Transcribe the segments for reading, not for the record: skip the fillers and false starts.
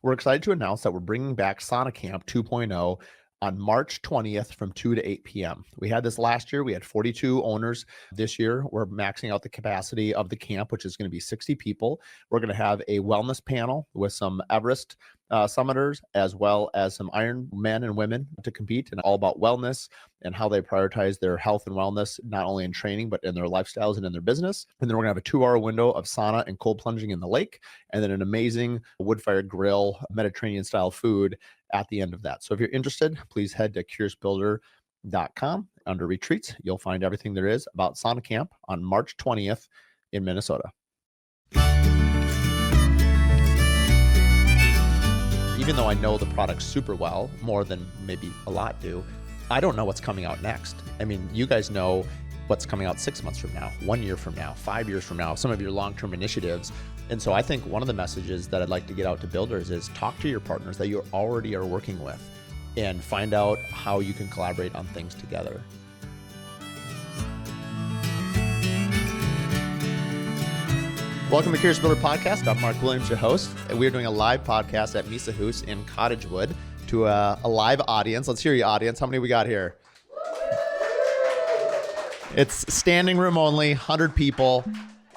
We're excited to announce that we're bringing back Sauna Camp 2.0 on March 20th from 2 to 8 p.m. We had this last year. We had 42 owners. This year, we're maxing out the capacity of the camp, which is going to be 60 people. We're going to have a wellness panel with some Everest summiters, as well as some Iron men and women to compete, and all about wellness and how they prioritize their health and wellness, not only in training, but in their lifestyles and in their business. And then we're going to have a 2-hour window of sauna and cold plunging in the lake, and then an amazing wood-fired grill, Mediterranean-style food at the end of that. So if you're interested, please head to curiousbuilder.com. Under retreats, you'll find everything there is about Sauna Camp on March 20th in Minnesota. Even though I know the product super well, more than maybe a lot do, I don't know what's coming out next. I mean, you guys know what's coming out 6 months from now, 1 year from now, 5 years from now, some of your long-term initiatives. And so I think one of the messages that I'd like to get out to builders is talk to your partners that you already are working with and find out how you can collaborate on things together. Welcome to Curious Builder Podcast. I'm Mark Williams, your host. And we're doing a live podcast at Mysa Hus in Cottagewood to a live audience. Let's hear your audience. How many we got here? It's standing room only, 100 people.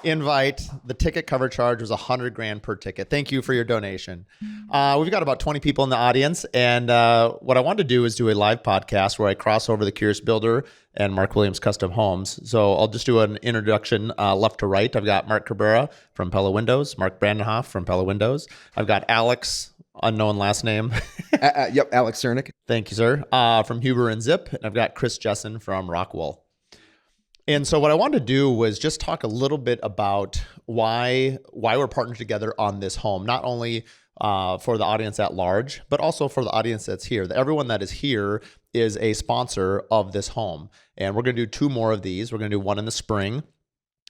Invite. The ticket cover charge was $100,000 per ticket. Thank you for your donation. We've got about 20 people in the audience, and what I wanted to do is do a live podcast where I cross over the Curious Builder and Mark Williams Custom Homes. So I'll just do an introduction left to right. I've got Mark Cabrera from Pella Windows, Mark Brandenhoff from Pella Windows. I've got Alex, unknown last name. Yep, Alex Cernick. Thank you, sir. From Huber and Zip. And I've got Chris Jessen from Rockwool. And so what I wanted to do was just talk a little bit about why we're partnered together on this home, not only for the audience at large, but also for the audience that's here. Everyone that is here is a sponsor of this home. And we're going to do 2 more of these. We're going to do one in the spring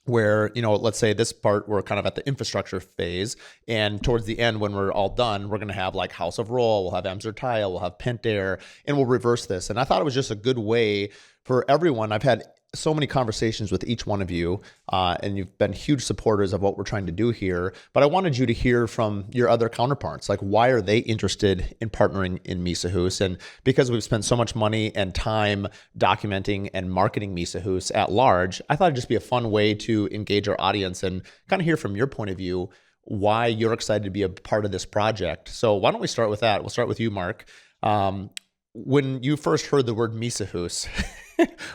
where, let's say this part, we're kind of at the infrastructure phase. And towards the end, when we're all done, we're going to have like House of Roll, we'll have Emser Tile, we'll have Pentair, and we'll reverse this. And I thought it was just a good way for everyone. I've had so many conversations with each one of you, and you've been huge supporters of what we're trying to do here. But I wanted you to hear from your other counterparts, like why are they interested in partnering in Mysa Hus? And because we've spent so much money and time documenting and marketing Mysa Hus at large, I thought it'd just be a fun way to engage our audience and kind of hear from your point of view why you're excited to be a part of this project. So why don't we start with that? We'll start with you, Mark. When you first heard the word Mysa Hus,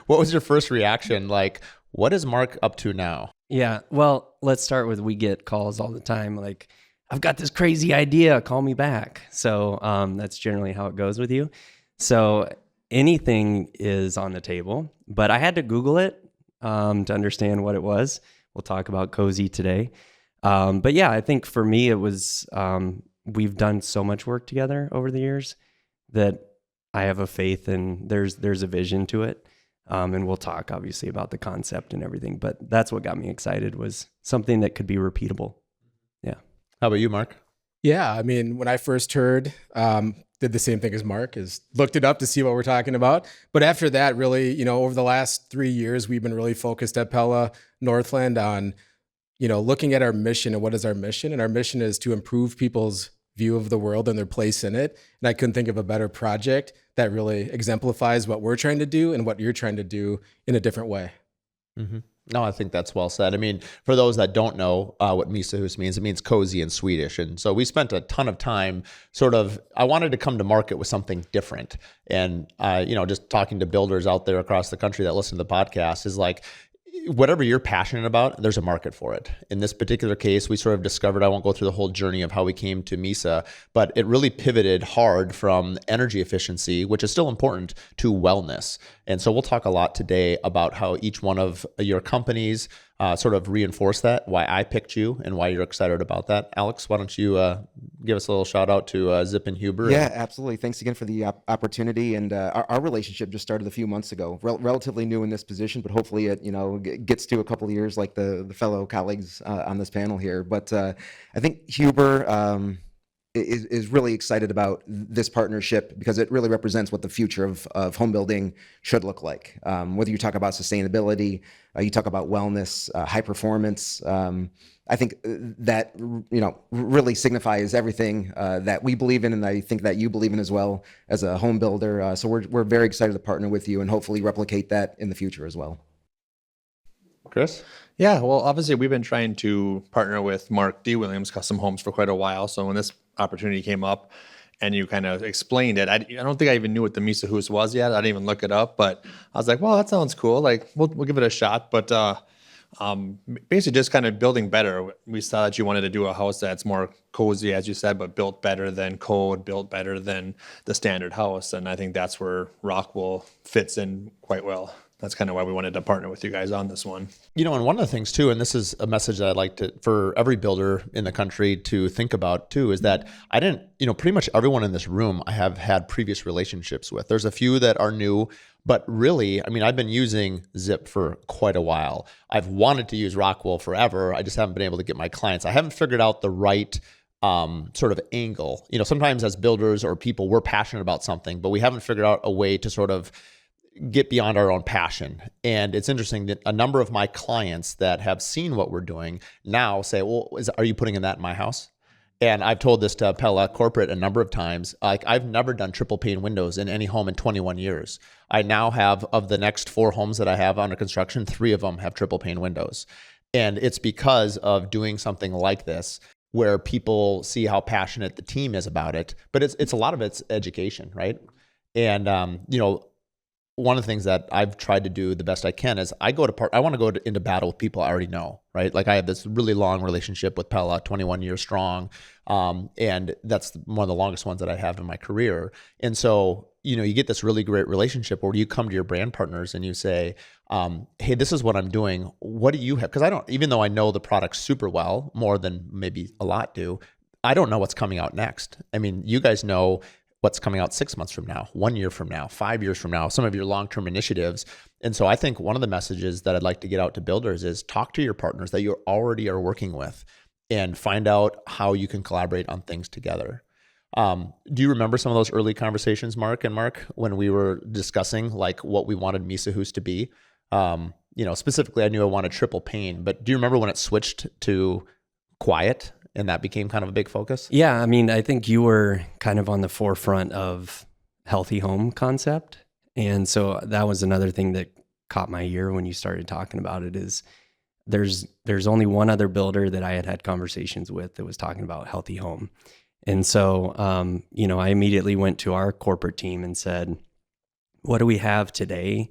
what was your first reaction? Like, what is Mark up to now? Yeah, well, let's start with, we get calls all the time like, I've got this crazy idea, call me back. So that's generally how it goes with you. So anything is on the table, but I had to Google it to understand what it was. We'll talk about Cozy today. But yeah, I think for me, it was, we've done so much work together over the years that I have a faith and there's a vision to it. And we'll talk obviously about the concept and everything, but that's what got me excited, was something that could be repeatable. Yeah. How about you, Mark? Yeah, I mean, when I first heard, did the same thing as Mark, is looked it up to see what we're talking about. But after that, really, over the last 3 years, we've been really focused at Pella Northland on, looking at our mission and what is our mission. And our mission is to improve people's view of the world and their place in it. And I couldn't think of a better project that really exemplifies what we're trying to do and what you're trying to do in a different way. Mm-hmm. No, I think that's well said. I mean, for those that don't know what Mysa Hus means, it means cozy in Swedish. And so we spent a ton of time I wanted to come to market with something different. And, just talking to builders out there across the country that listen to the podcast is like, whatever you're passionate about, there's a market for it. In this particular case, we sort of discovered, I won't go through the whole journey of how we came to Mysa, but it really pivoted hard from energy efficiency, which is still important, to wellness. And so we'll talk a lot today about how each one of your companies sort of reinforce that, why I picked you and why you're excited about that. Alex, why don't you give us a little shout out to Zip and Huber? Yeah, absolutely. Thanks again for the opportunity. And our relationship just started a few months ago, relatively new in this position, but hopefully it gets to a couple of years like the fellow colleagues on this panel here. But I think Huber is really excited about this partnership because it really represents what the future of home building should look like. Whether you talk about sustainability, you talk about wellness, high performance. I think that really signifies everything that we believe in, and I think that you believe in as well as a home builder. So we're very excited to partner with you and hopefully replicate that in the future as well. Chris? Yeah, well, obviously we've been trying to partner with Mark D. Williams Custom Homes for quite a while. So when this opportunity came up and you kind of explained it, I don't think I even knew what the Mysa Hus was yet. I didn't even look it up, but I was like, well, that sounds cool. Like we'll give it a shot. But basically just kind of building better. We saw that you wanted to do a house that's more cozy, as you said, but built better than code, built better than the standard house. And I think that's where Rockwool fits in quite well. That's kind of why we wanted to partner with you guys on this one. And one of the things too, and this is a message that I'd like for every builder in the country to think about too, is that I didn't, pretty much everyone in this room I have had previous relationships with. There's a few that are new, but really, I've been using Zip for quite a while. I've wanted to use Rockwool forever. I just haven't been able to get my clients. I haven't figured out the right sort of angle. Sometimes as builders or people, we're passionate about something, but we haven't figured out a way to sort of get beyond our own passion. And it's interesting that a number of my clients that have seen what we're doing now say, well, are you putting in that in my house? And I've told this to Pella corporate a number of times. Like, I've never done triple pane windows in any home in 21 years. I now have, of the next 4 homes that I have under construction, 3 of them have triple pane windows. And it's because of doing something like this where people see how passionate the team is about it. But it's a lot of it's education, right? And, one of the things that I've tried to do the best I can is I want to go into battle with people I already know, right? Like I have this really long relationship with Pella, 21 years strong. And that's one of the longest ones that I have in my career. And so, you get this really great relationship where you come to your brand partners and you say, hey, this is what I'm doing. What do you have? Because even though I know the product super well, more than maybe a lot do, I don't know what's coming out next. You guys know what's coming out 6 months from now, 1 year from now, 5 years from now, some of your long-term initiatives. And so I think one of the messages that I'd like to get out to builders is talk to your partners that you already are working with and find out how you can collaborate on things together. Do you remember some of those early conversations, Mark, when we were discussing like what we wanted Mysa Hus to be? Specifically, I knew I wanted triple pane, but do you remember when it switched to quiet? And that became kind of a big focus? Yeah, I think you were kind of on the forefront of healthy home concept. And so that was another thing that caught my ear when you started talking about it is there's only one other builder that I had conversations with that was talking about healthy home. And so, I immediately went to our corporate team and said, what do we have today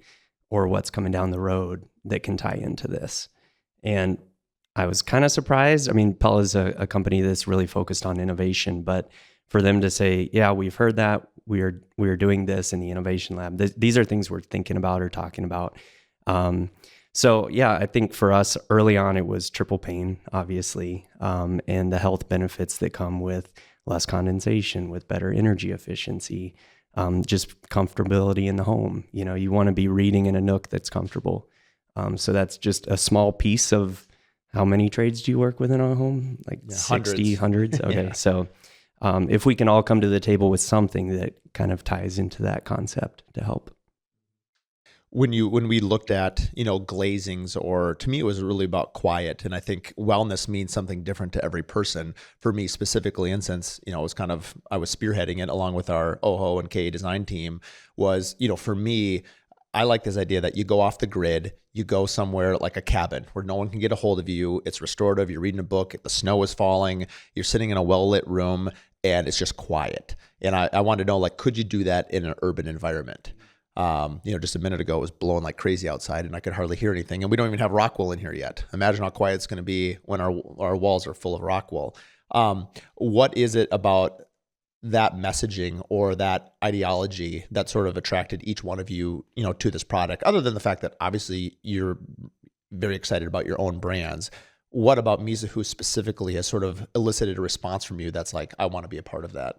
or what's coming down the road that can tie into this? And I was kind of surprised. Pella's a company that's really focused on innovation, but for them to say, yeah, we've heard that, we're doing this in the innovation lab. These are things we're thinking about or talking about. So yeah, I think for us early on, it was triple pane, obviously, and the health benefits that come with less condensation, with better energy efficiency, just comfortability in the home. You want to be reading in a nook that's comfortable. So that's just a small piece of how many trades do you work with in a home? Like 60, hundreds? Okay. Yeah. So if we can all come to the table with something that kind of ties into that concept to help. When we looked at, glazings, or to me, it was really about quiet. And I think wellness means something different to every person. For me specifically, and since, I was spearheading it along with our OHO and KA design team was, for me, I like this idea that you go off the grid, you go somewhere like a cabin where no one can get a hold of you. It's restorative. You're reading a book. The snow is falling. You're sitting in a well-lit room and it's just quiet. And I wanted to know, could you do that in an urban environment? Just a minute ago, it was blowing like crazy outside and I could hardly hear anything. And we don't even have Rockwool in here yet. Imagine how quiet it's going to be when our walls are full of Rockwool. What is it about that messaging or that ideology that sort of attracted each one of you, to this product, other than the fact that obviously you're very excited about your own brands? What about Mysa Hus specifically has sort of elicited a response from you that's like, I want to be a part of that?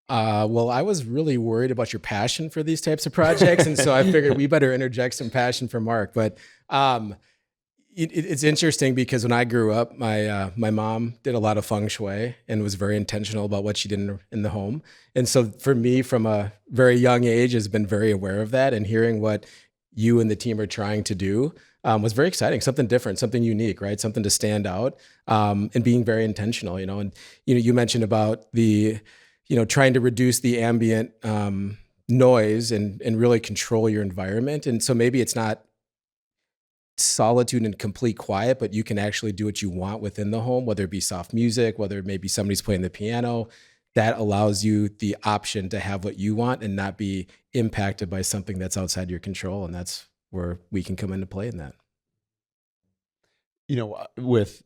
Well, I was really worried about your passion for these types of projects. And so I figured we better interject some passion from Mark. But It's interesting because when I grew up, my mom did a lot of feng shui and was very intentional about what she did in the home. And so for me, from a very young age, has been very aware of that. And hearing what you and the team are trying to do was very exciting. Something different, something unique, right? Something to stand out, and being very intentional. And you mentioned about the trying to reduce the ambient noise and really control your environment. And so maybe it's not solitude and complete quiet, but you can actually do what you want within the home, whether it be soft music, whether it maybe somebody's playing the piano. That allows you the option to have what you want and not be impacted by something that's outside your control. And that's where we can come into play in that. With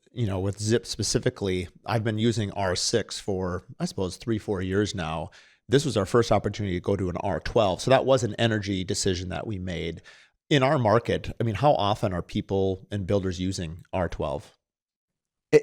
Zip specifically, I've been using R6 for, I suppose, 3-4 years now. This was our first opportunity to go to an R12. So that was an energy decision that we made. In our market, I mean, how often are people and builders using R12?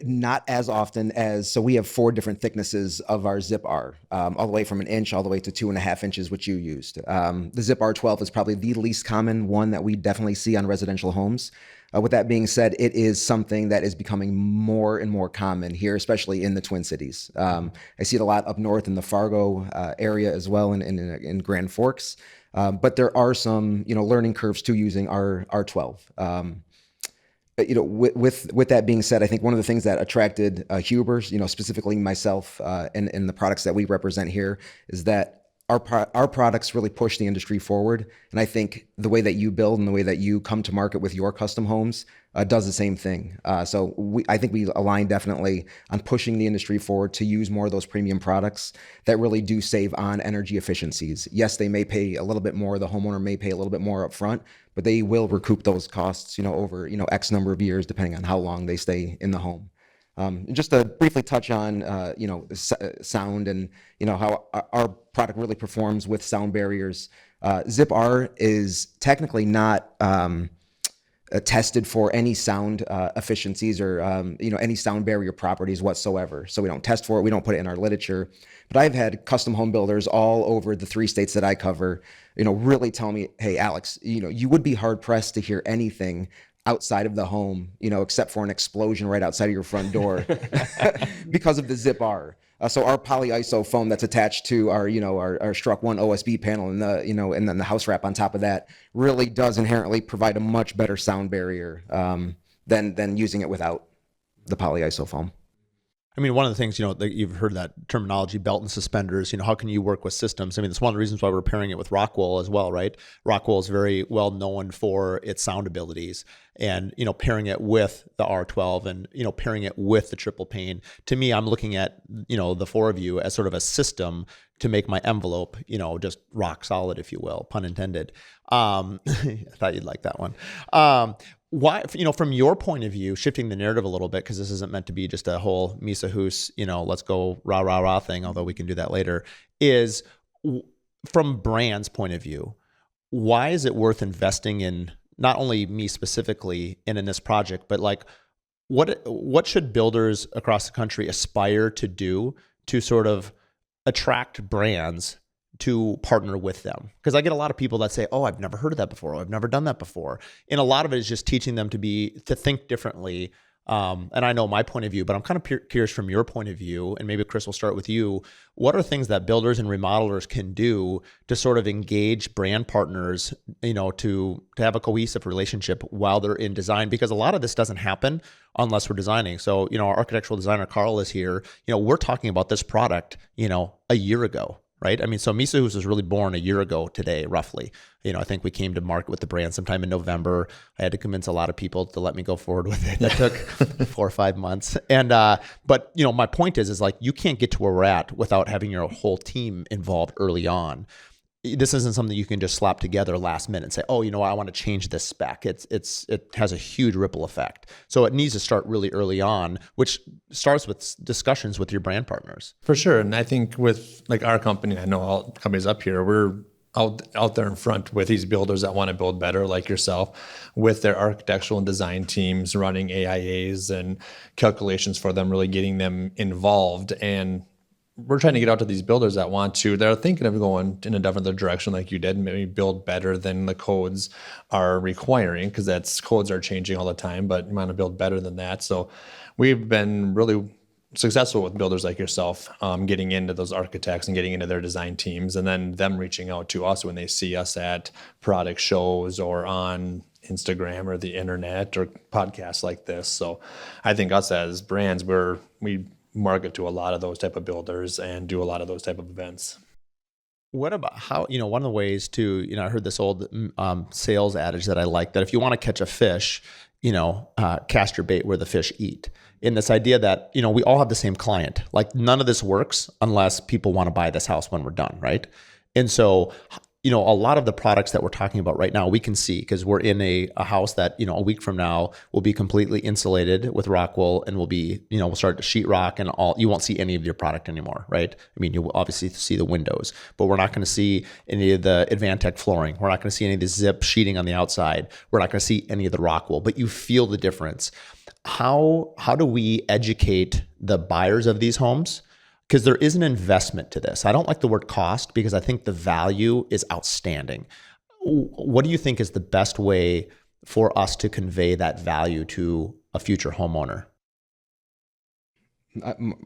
Not as often as, so we have 4 different thicknesses of our Zip R, all the way from 1 inch all the way to 2.5 inches, which you used. The Zip R12 is probably the least common one that we definitely see on residential homes. With that being said, it is something that is becoming more and more common here, especially in the Twin Cities. I see it a lot up north in the Fargo area as well, in Grand Forks. But there are some, learning curves to using our R12. With that being said, I think one of the things that attracted Huber's, specifically myself, and the products that we represent here, is that our products really push the industry forward. And I think the way that you build and the way that you come to market with your custom homes does the same thing. So I think we align definitely on pushing the industry forward to use more of those premium products that really do save on energy efficiencies. Yes, they may pay a little bit more. The homeowner may pay a little bit more up front, but they will recoup those costs, over, X number of years, depending on how long they stay in the home. Just to briefly touch on, sound and, how our product really performs with sound barriers. Zip R is technically not tested for any sound efficiencies or, any sound barrier properties whatsoever. So we don't test for it. We don't put it in our literature. But I've had custom home builders all over the 3 states that I cover, really tell me, hey, Alex, you would be hard pressed to hear anything outside of the home, except for an explosion right outside of your front door because of the Zip R. So our polyiso foam that's attached to our, our Struck One OSB panel and and then the house wrap on top of that really does inherently provide a much better sound barrier than using it without the polyiso foam. I mean, one of the things, that you've heard that terminology, belt and suspenders, how can you work with systems? I mean, it's one of the reasons why we're pairing it with Rockwool as well, right? Rockwool is very well known for its sound abilities, and, pairing it with the R12 and, pairing it with the triple pane. To me, I'm looking at, the 4 of you as sort of a system to make my envelope, just rock solid, if you will, pun intended. I thought you'd like that one. Why, from your point of view, shifting the narrative a little bit, because this isn't meant to be just a whole Mysa Hus, let's go rah, rah, rah thing, although we can do that later, is from brand's point of view, why is it worth investing in not only me specifically and in this project, but like what should builders across the country aspire to do to sort of attract brands to partner with them? Because I get a lot of people that say, oh, I've never heard of that before. Or, I've never done that before. And a lot of it is just teaching them to think differently. And I know my point of view, but I'm kind of curious from your point of view, and maybe Chris will start with you. What are things that builders and remodelers can do to sort of engage brand partners, to have a cohesive relationship while they're in design? Because a lot of this doesn't happen unless we're designing. So, our architectural designer, Carl, is here. We're talking about this product, a year ago. Right. I mean, so Mysa Hus was really born a year ago today, roughly. I think we came to market with the brand sometime in November. I had to convince a lot of people to let me go forward with it. That took 4 or 5 months. And, but my point is like, you can't get to where we're at without having your whole team involved early on. This isn't something you can just slap together last minute and say, oh, I want to change this spec. It has a huge ripple effect. So it needs to start really early on, which starts with discussions with your brand partners. For sure. And I think with like our company, I know all companies up here, we're out there in front with these builders that want to build better, like yourself, with their architectural and design teams running AIAs and calculations for them, really getting them involved. And we're trying to get out to these builders that they're thinking of going in a different direction like you did, and maybe build better than the codes are requiring, because codes are changing all the time, but you want to build better than that. So we've been really successful with builders like yourself, getting into those architects and getting into their design teams, and then them reaching out to us when they see us at product shows or on Instagram or the internet or podcasts like this. So I think us as brands, we market to a lot of those type of builders and do a lot of those type of events. What about how, one of the ways to, I heard this old sales adage that I like, that if you want to catch a fish, cast your bait where the fish eat. In this idea that, we all have the same client. Like, none of this works unless people want to buy this house when we're done, right? And so, a lot of the products that we're talking about right now, we can see, because we're in a house that, a week from now will be completely insulated with Rockwool, and will be, we'll start to sheetrock and all. You won't see any of your product anymore, right? I mean, you'll obviously see the windows, but we're not going to see any of the Advantech flooring. We're not going to see any of the zip sheeting on the outside. We're not going to see any of the Rockwool, but you feel the difference. How do we educate the buyers of these homes? Because there is an investment to this. I don't like the word cost, because I think the value is outstanding. What do you think is the best way for us to convey that value to a future homeowner?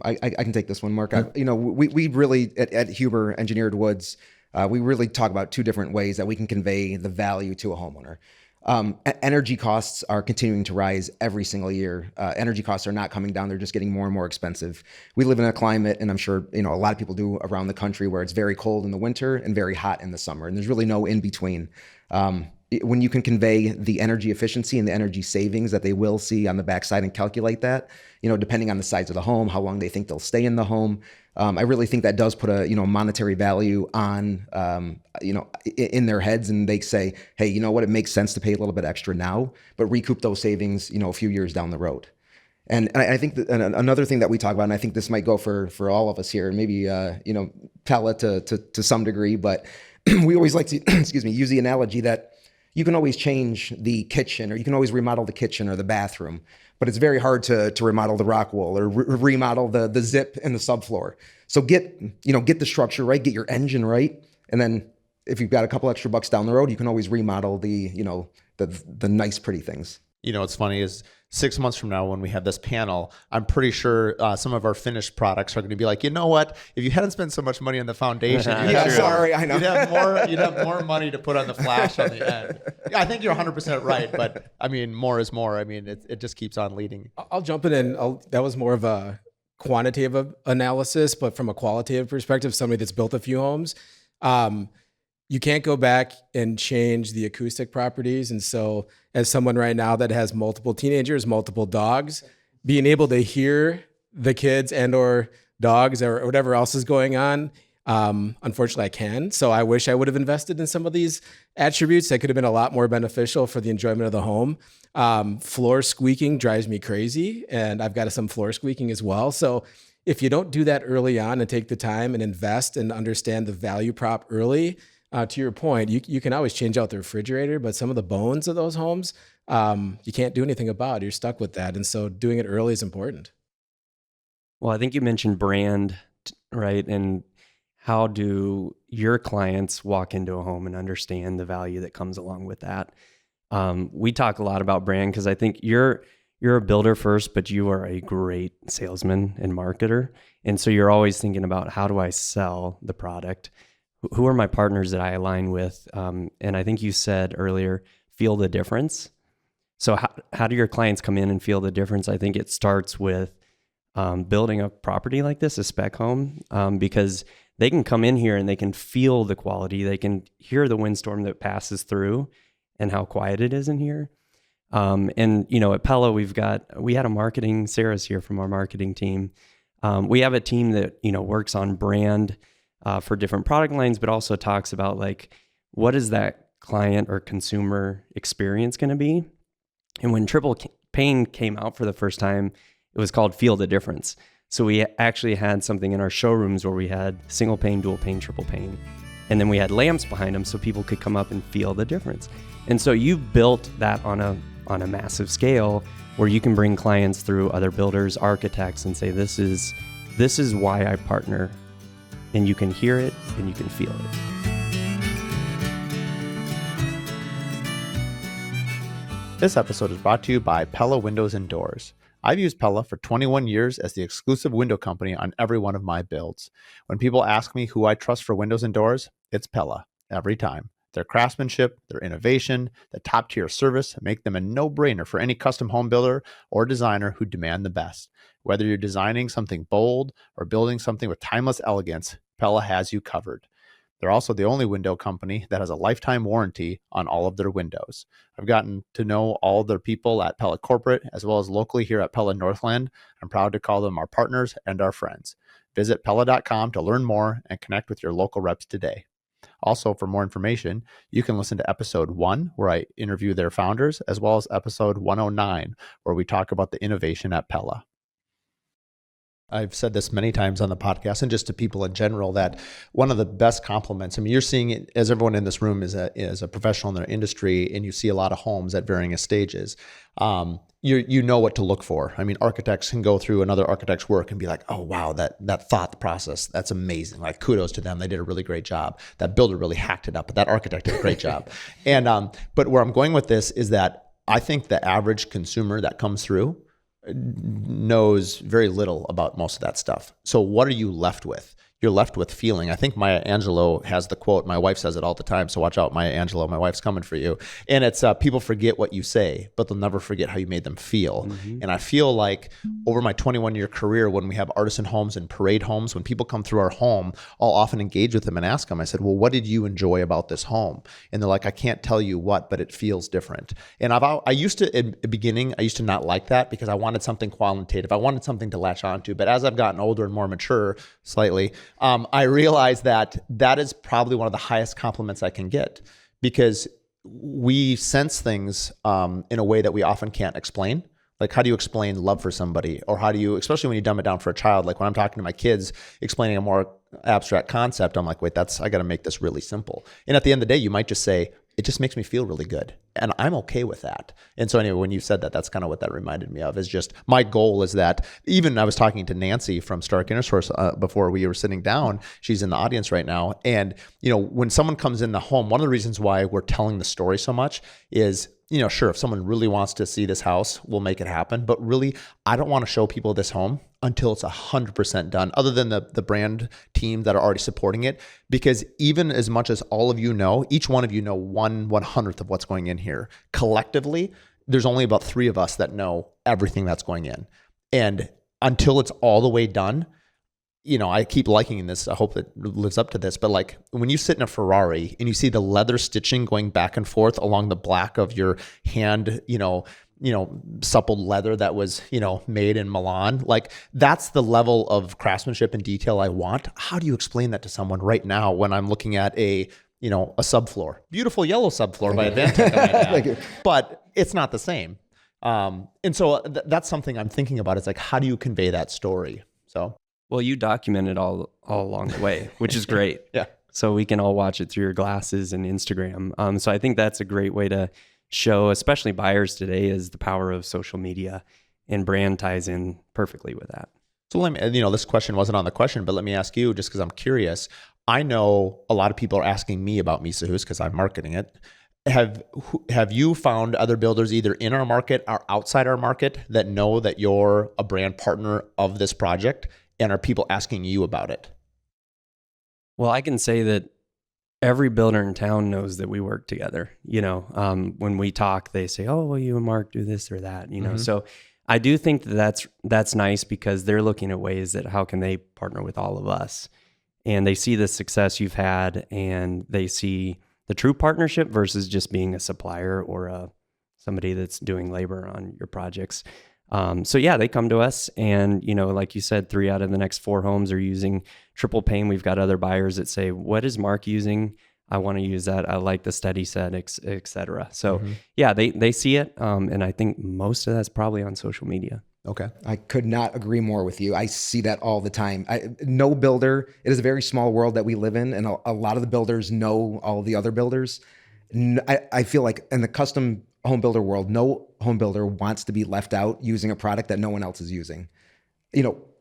I can take this one, Mark. We really at Huber Engineered Woods, we really talk about two different ways that we can convey the value to a homeowner. Energy costs are continuing to rise every single year. Energy costs are not coming down. They're just getting more and more expensive. We live in a climate, and I'm sure, a lot of people do around the country, where it's very cold in the winter and very hot in the summer. And there's really no in between. When you can convey the energy efficiency and the energy savings that they will see on the backside and calculate that, depending on the size of the home, how long they think they'll stay in the home. I really think that does put a, monetary value on, in their heads, and they say, hey, you know what, it makes sense to pay a little bit extra now, but recoup those savings, a few years down the road. And I think that another thing that we talk about, and I think this might go for all of us here, and maybe, Pella to some degree, but we always like to, use the analogy that you can always change the kitchen, or you can always remodel the kitchen or the bathroom, but it's very hard to remodel the Rockwool or remodel the zip and the subfloor. So get the structure right, get your engine right, and then if you've got a couple extra bucks down the road, you can always remodel the nice, pretty things. What's funny is 6 months from now, when we have this panel, I'm pretty sure some of our finished products are going to be like, you know what? If you hadn't spent so much money on the foundation, I know. You'd have more money to put on the flash on the end. Yeah, I think you're 100% right, but I mean, more is more. I mean, it just keeps on leading. I'll jump in, and that was more of a quantitative analysis, but from a qualitative perspective, somebody that's built a few homes, you can't go back and change the acoustic properties. And so as someone right now that has multiple teenagers, multiple dogs, being able to hear the kids and or dogs or whatever else is going on, unfortunately I can. So I wish I would have invested in some of these attributes that could have been a lot more beneficial for the enjoyment of the home. Floor squeaking drives me crazy, and I've got some floor squeaking as well. So if you don't do that early on and take the time and invest and understand the value prop early, to your point, you can always change out the refrigerator, but some of the bones of those homes, you can't do anything about. You're stuck with that. And so doing it early is important. Well, I think you mentioned brand, right? And how do your clients walk into a home and understand the value that comes along with that? We talk a lot about brand because I think you're a builder first, but you are a great salesman and marketer. And so you're always thinking about, how do I sell the product? Who are my partners that I align with? And I think you said earlier, feel the difference. So how do your clients come in and feel the difference? I think it starts with building a property like this, a spec home, because they can come in here and they can feel the quality. They can hear the windstorm that passes through and how quiet it is in here. And at Pella, we had a marketing, Sarah's here from our marketing team. We have a team that, works on brand for different product lines, but also talks about what is that client or consumer experience going to be? And when triple pane came out for the first time, it was called Feel the Difference. So we actually had something in our showrooms where we had single pane, dual pane, triple pane. And then we had lamps behind them so people could come up and feel the difference. And so you built that on a massive scale where you can bring clients through other builders, architects, and say, this is This is why I partner, and you can hear it and you can feel it. This episode is brought to you by Pella Windows and Doors. I've used Pella for 21 years as the exclusive window company on every one of my builds. When people ask me who I trust for windows and doors, it's Pella, every time. Their craftsmanship, their innovation, the top-tier service make them a no-brainer for any custom home builder or designer who demand the best. Whether you're designing something bold or building something with timeless elegance, Pella has you covered. They're also the only window company that has a lifetime warranty on all of their windows. I've gotten to know all of their people at Pella Corporate, as well as locally here at Pella Northland. I'm proud to call them our partners and our friends. Visit Pella.com to learn more and connect with your local reps today. Also, for more information, you can listen to episode 1, where I interview their founders, as well as episode 109, where we talk about the innovation at Pella. I've said this many times on the podcast and just to people in general that one of the best compliments, I mean, you're seeing it as everyone in this room is a professional in their industry, and you see a lot of homes at varying stages. You know what to look for. I mean, architects can go through another architect's work and be like, oh, wow, that thought process, that's amazing. Like, kudos to them. They did a really great job. That builder really hacked it up, but that architect did a great job. And but where I'm going with this is that I think the average consumer that comes through knows very little about most of that stuff. So what are you left with? You're left with feeling. I think Maya Angelou has the quote. My wife says it all the time. So watch out, Maya Angelou. My wife's coming for you. And it's people forget what you say, but they'll never forget how you made them feel. Mm-hmm. And I feel like over my 21-year career, when we have artisan homes and parade homes, when people come through our home, I'll often engage with them and ask them, I said, well, what did you enjoy about this home? And they're like, I can't tell you what, but it feels different. And I used to, in the beginning, I used to not like that because I wanted something qualitative. I wanted something to latch onto. But as I've gotten older and more mature, slightly, I realized that is probably one of the highest compliments I can get, because we sense things in a way that we often can't explain. Like, how do you explain love for somebody? Or how do you, especially when you dumb it down for a child, like when I'm talking to my kids, explaining a more abstract concept, I'm like, wait, I got to make this really simple. And at the end of the day, you might just say, it just makes me feel really good. And I'm okay with that. And so anyway, when you said that, that's kind of what that reminded me of, is just my goal is that, even I was talking to Nancy from Stark Intersource before we were sitting down. She's in the audience right now. And, when someone comes in the home, one of the reasons why we're telling the story so much is, sure, if someone really wants to see this house, we'll make it happen. But really, I don't want to show people this home until it's 100% done, other than the brand team that are already supporting it. Because even as much as all of you know, each one of you know 1/100th of what's going in here. Collectively, there's only about 3 of us that know everything that's going in. And until it's all the way done, I keep liking this. I hope it lives up to this. But like when you sit in a Ferrari and you see the leather stitching going back and forth along the black of your hand, suppled leather that was, made in Milan, like that's the level of craftsmanship and detail I want. How do you explain that to someone right now when I'm looking at a subfloor, beautiful yellow subfloor by Advantech, but it's not the same. And so that's something I'm thinking about. It's like, how do you convey that story? So. Well, you document it all along the way, which is great. Yeah. So we can all watch it through your glasses and Instagram. So I think that's a great way to show, especially buyers today, is the power of social media, and brand ties in perfectly with that. So let me, this question wasn't on the question, but let me ask you, just because I'm curious. I know a lot of people are asking me about Mysa Hus because I'm marketing it. Have you found other builders either in our market or outside our market that know that you're a brand partner of this project? And are people asking you about it? Well, I can say that every builder in town knows that we work together. When we talk, they say, "Oh, well, you and Mark do this or that." Mm-hmm. So I do think that's nice, because they're looking at ways that how can they partner with all of us, and they see the success you've had, and they see the true partnership versus just being a supplier or somebody that's doing labor on your projects. So yeah, they come to us, and like you said, 3 out of the next 4 homes are using triple pane. We've got other buyers that say, "What is Mark using? I want to use that. I like the steady set, et cetera." So yeah, they see it, and I think most of that's probably on social media. Okay. I could not agree more with you. I see that all the time. No builder, it is a very small world that we live in, and a lot of the builders know all the other builders. I feel like in the custom home builder world, no home builder wants to be left out using a product that no one else is using.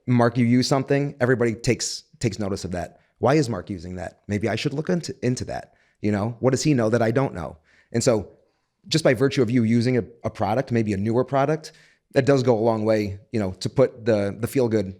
Mark, you use something, everybody takes notice of that. Why is Mark using that? Maybe I should look into that. What does he know that I don't know? And so just by virtue of you using a product, maybe a newer product, that does go a long way, to put the feel good,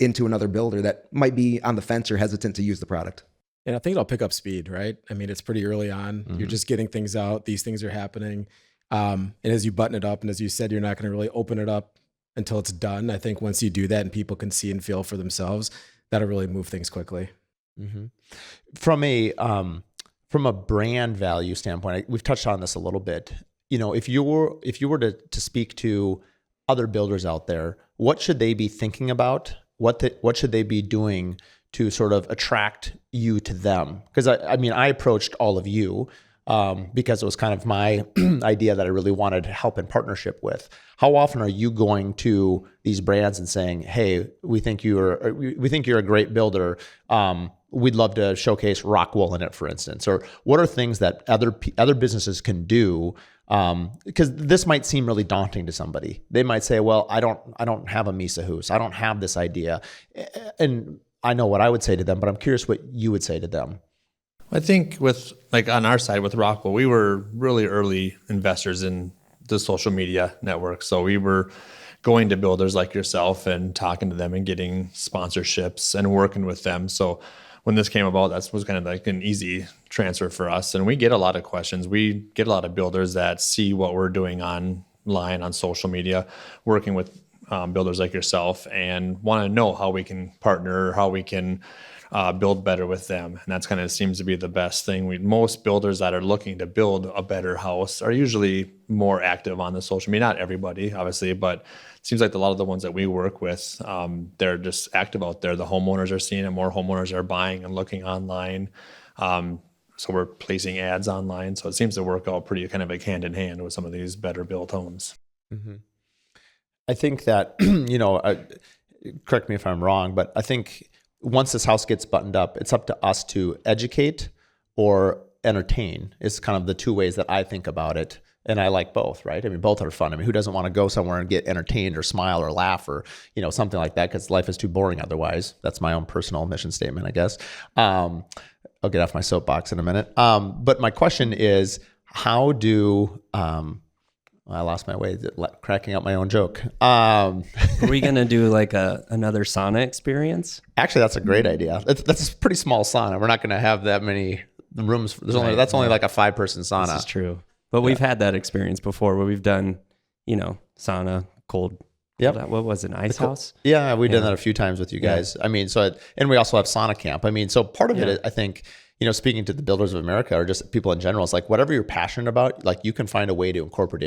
into another builder that might be on the fence or hesitant to use the product. And I think it'll pick up speed, right? I mean, it's pretty early on. You're just getting things out. These things are happening. And as you button it up, and as you said, you're not going to really open it up until it's done. I think once you do that and people can see and feel for themselves, that'll really move things quickly. Mm-hmm. From a brand value standpoint, we've touched on this a little bit. If you were to speak to other builders out there, what should they be thinking about? What should they be doing to sort of attract you to them? Because I approached all of you because it was kind of my idea that I really wanted help in partnership with. How often are you going to these brands and saying, "Hey, we think you're a great builder. We'd love to showcase Rockwool in it," for instance? Or what are things that other businesses can do? Because this might seem really daunting to somebody. They might say, "Well, I don't have a Mysa Hus. I don't have this idea," and I know what I would say to them, but I'm curious what you would say to them. I think with on our side with Rockwool, we were really early investors in the social media network. So we were going to builders like yourself and talking to them and getting sponsorships and working with them. So when this came about, that was kind of like an easy transfer for us. And we get a lot of questions. We get a lot of builders that see what we're doing online on social media, working with builders like yourself, and want to know how we can partner, how we can build better with them. And that's kind of seems to be the best thing. Most builders that are looking to build a better house are usually more active on the social media. Not everybody, obviously, but it seems like a lot of the ones that we work with, they're just active out there. The homeowners are seeing it. More homeowners are buying and looking online. So we're placing ads online. So it seems to work out pretty kind of like hand in hand with some of these better built homes. Mm-hmm. I think that, correct me if I'm wrong, but I think once this house gets buttoned up, it's up to us to educate or entertain. It's kind of the two ways that I think about it. And I like both, right? I mean, both are fun. I mean, who doesn't want to go somewhere and get entertained or smile or laugh or, something like that, because life is too boring otherwise. That's my own personal mission statement, I guess. I'll get off my soapbox in a minute. But my question is, how do... I lost my way cracking out my own joke. Are we going to do like another sauna experience? Actually, that's a great idea. That's a pretty small sauna. We're not going to have that many rooms. That's only like a 5-person sauna. This is true. But we've had that experience before where we've done, sauna, cold. Yep. What was it, an ice house? Yeah, we've done that a few times with you guys. Yeah. I mean, and we also have sauna camp. I mean, so part of it, I think, speaking to the builders of America or just people in general, it's like whatever you're passionate about, like you can find a way to incorporate it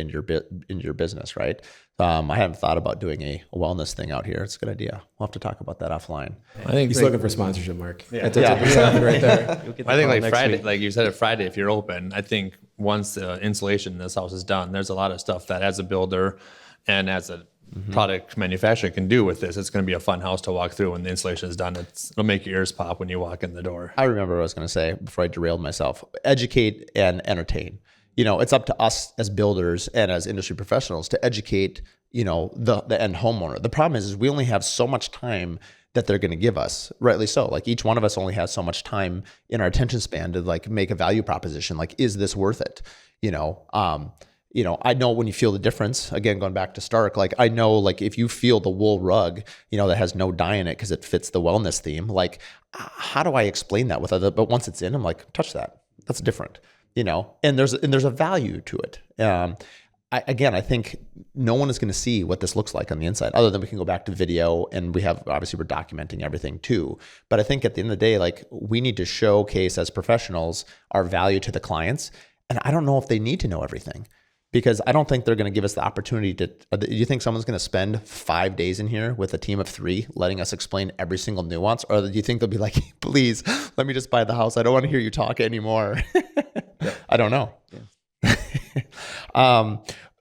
into your business, right? I haven't thought about doing a wellness thing out here. It's a good idea. We'll have to talk about that offline. I think he's looking for sponsorship, Mark. Yeah, that's right there. I think like Friday, like you said, Friday, if you're open, I think once the installation in this house is done, there's a lot of stuff that as a builder and as a product manufacturer can do with this. It's going to be a fun house to walk through when the installation is done. It'll make your ears pop when you walk in the door. I remember what I was going to say before I derailed myself. Educate and entertain. It's up to us as builders and as industry professionals to educate, the end homeowner. The problem is we only have so much time that they're going to give us, rightly so. Like each one of us only has so much time in our attention span to like make a value proposition. Like, is this worth it? I know when you feel the difference, again, going back to Stark, like I know like if you feel the wool rug, that has no dye in it because it fits the wellness theme, like how do I explain that but once it's in, I'm like, touch that. That's different, and there's a value to it. I think no one is going to see what this looks like on the inside other than we can go back to video and obviously we're documenting everything too. But I think at the end of the day, like we need to showcase as professionals our value to the clients. And I don't know if they need to know everything. Because I don't think they're going to give us the opportunity to. Do you think someone's going to spend 5 days in here with a team of 3 letting us explain every single nuance? Or do you think they'll be like, please, let me just buy the house. I don't want to hear you talk anymore. I don't know. Yeah.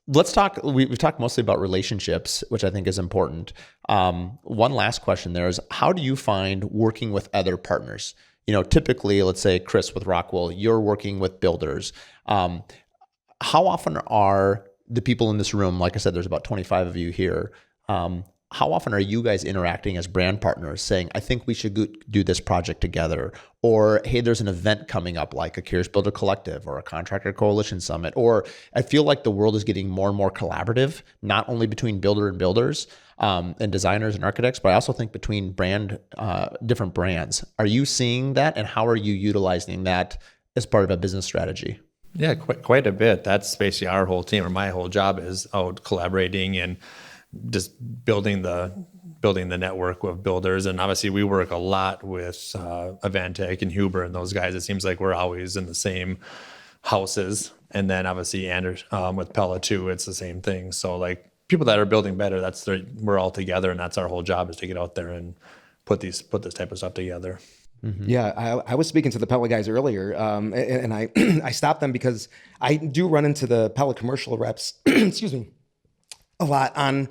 Let's talk. We've talked mostly about relationships, which I think is important. One last question there is, how do you find working with other partners? Typically, let's say, Chris with Rockwool, you're working with builders. How often are the people in this room, like I said, there's about 25 of you here. How how often are you guys interacting as brand partners saying, I think we should do this project together? Or, hey, there's an event coming up like a Curious Builder Collective or a Contractor Coalition Summit. Or I feel like the world is getting more and more collaborative, not only between builder and builders and designers and architects, but I also think between different brands. Are you seeing that, and how are you utilizing that as part of a business strategy? Yeah, quite a bit. That's basically our whole team, or my whole job is out collaborating and just building the network of builders. And obviously we work a lot with Avantech and Huber and those guys. It seems like we're always in the same houses. And then obviously with Pella too, it's the same thing. So like people that are building better, we're all together, and that's our whole job, is to get out there and put this type of stuff together. Mm-hmm. Yeah, I was speaking to the Pella guys earlier, and I I stopped them because I do run into the Pella commercial reps, excuse me, a lot on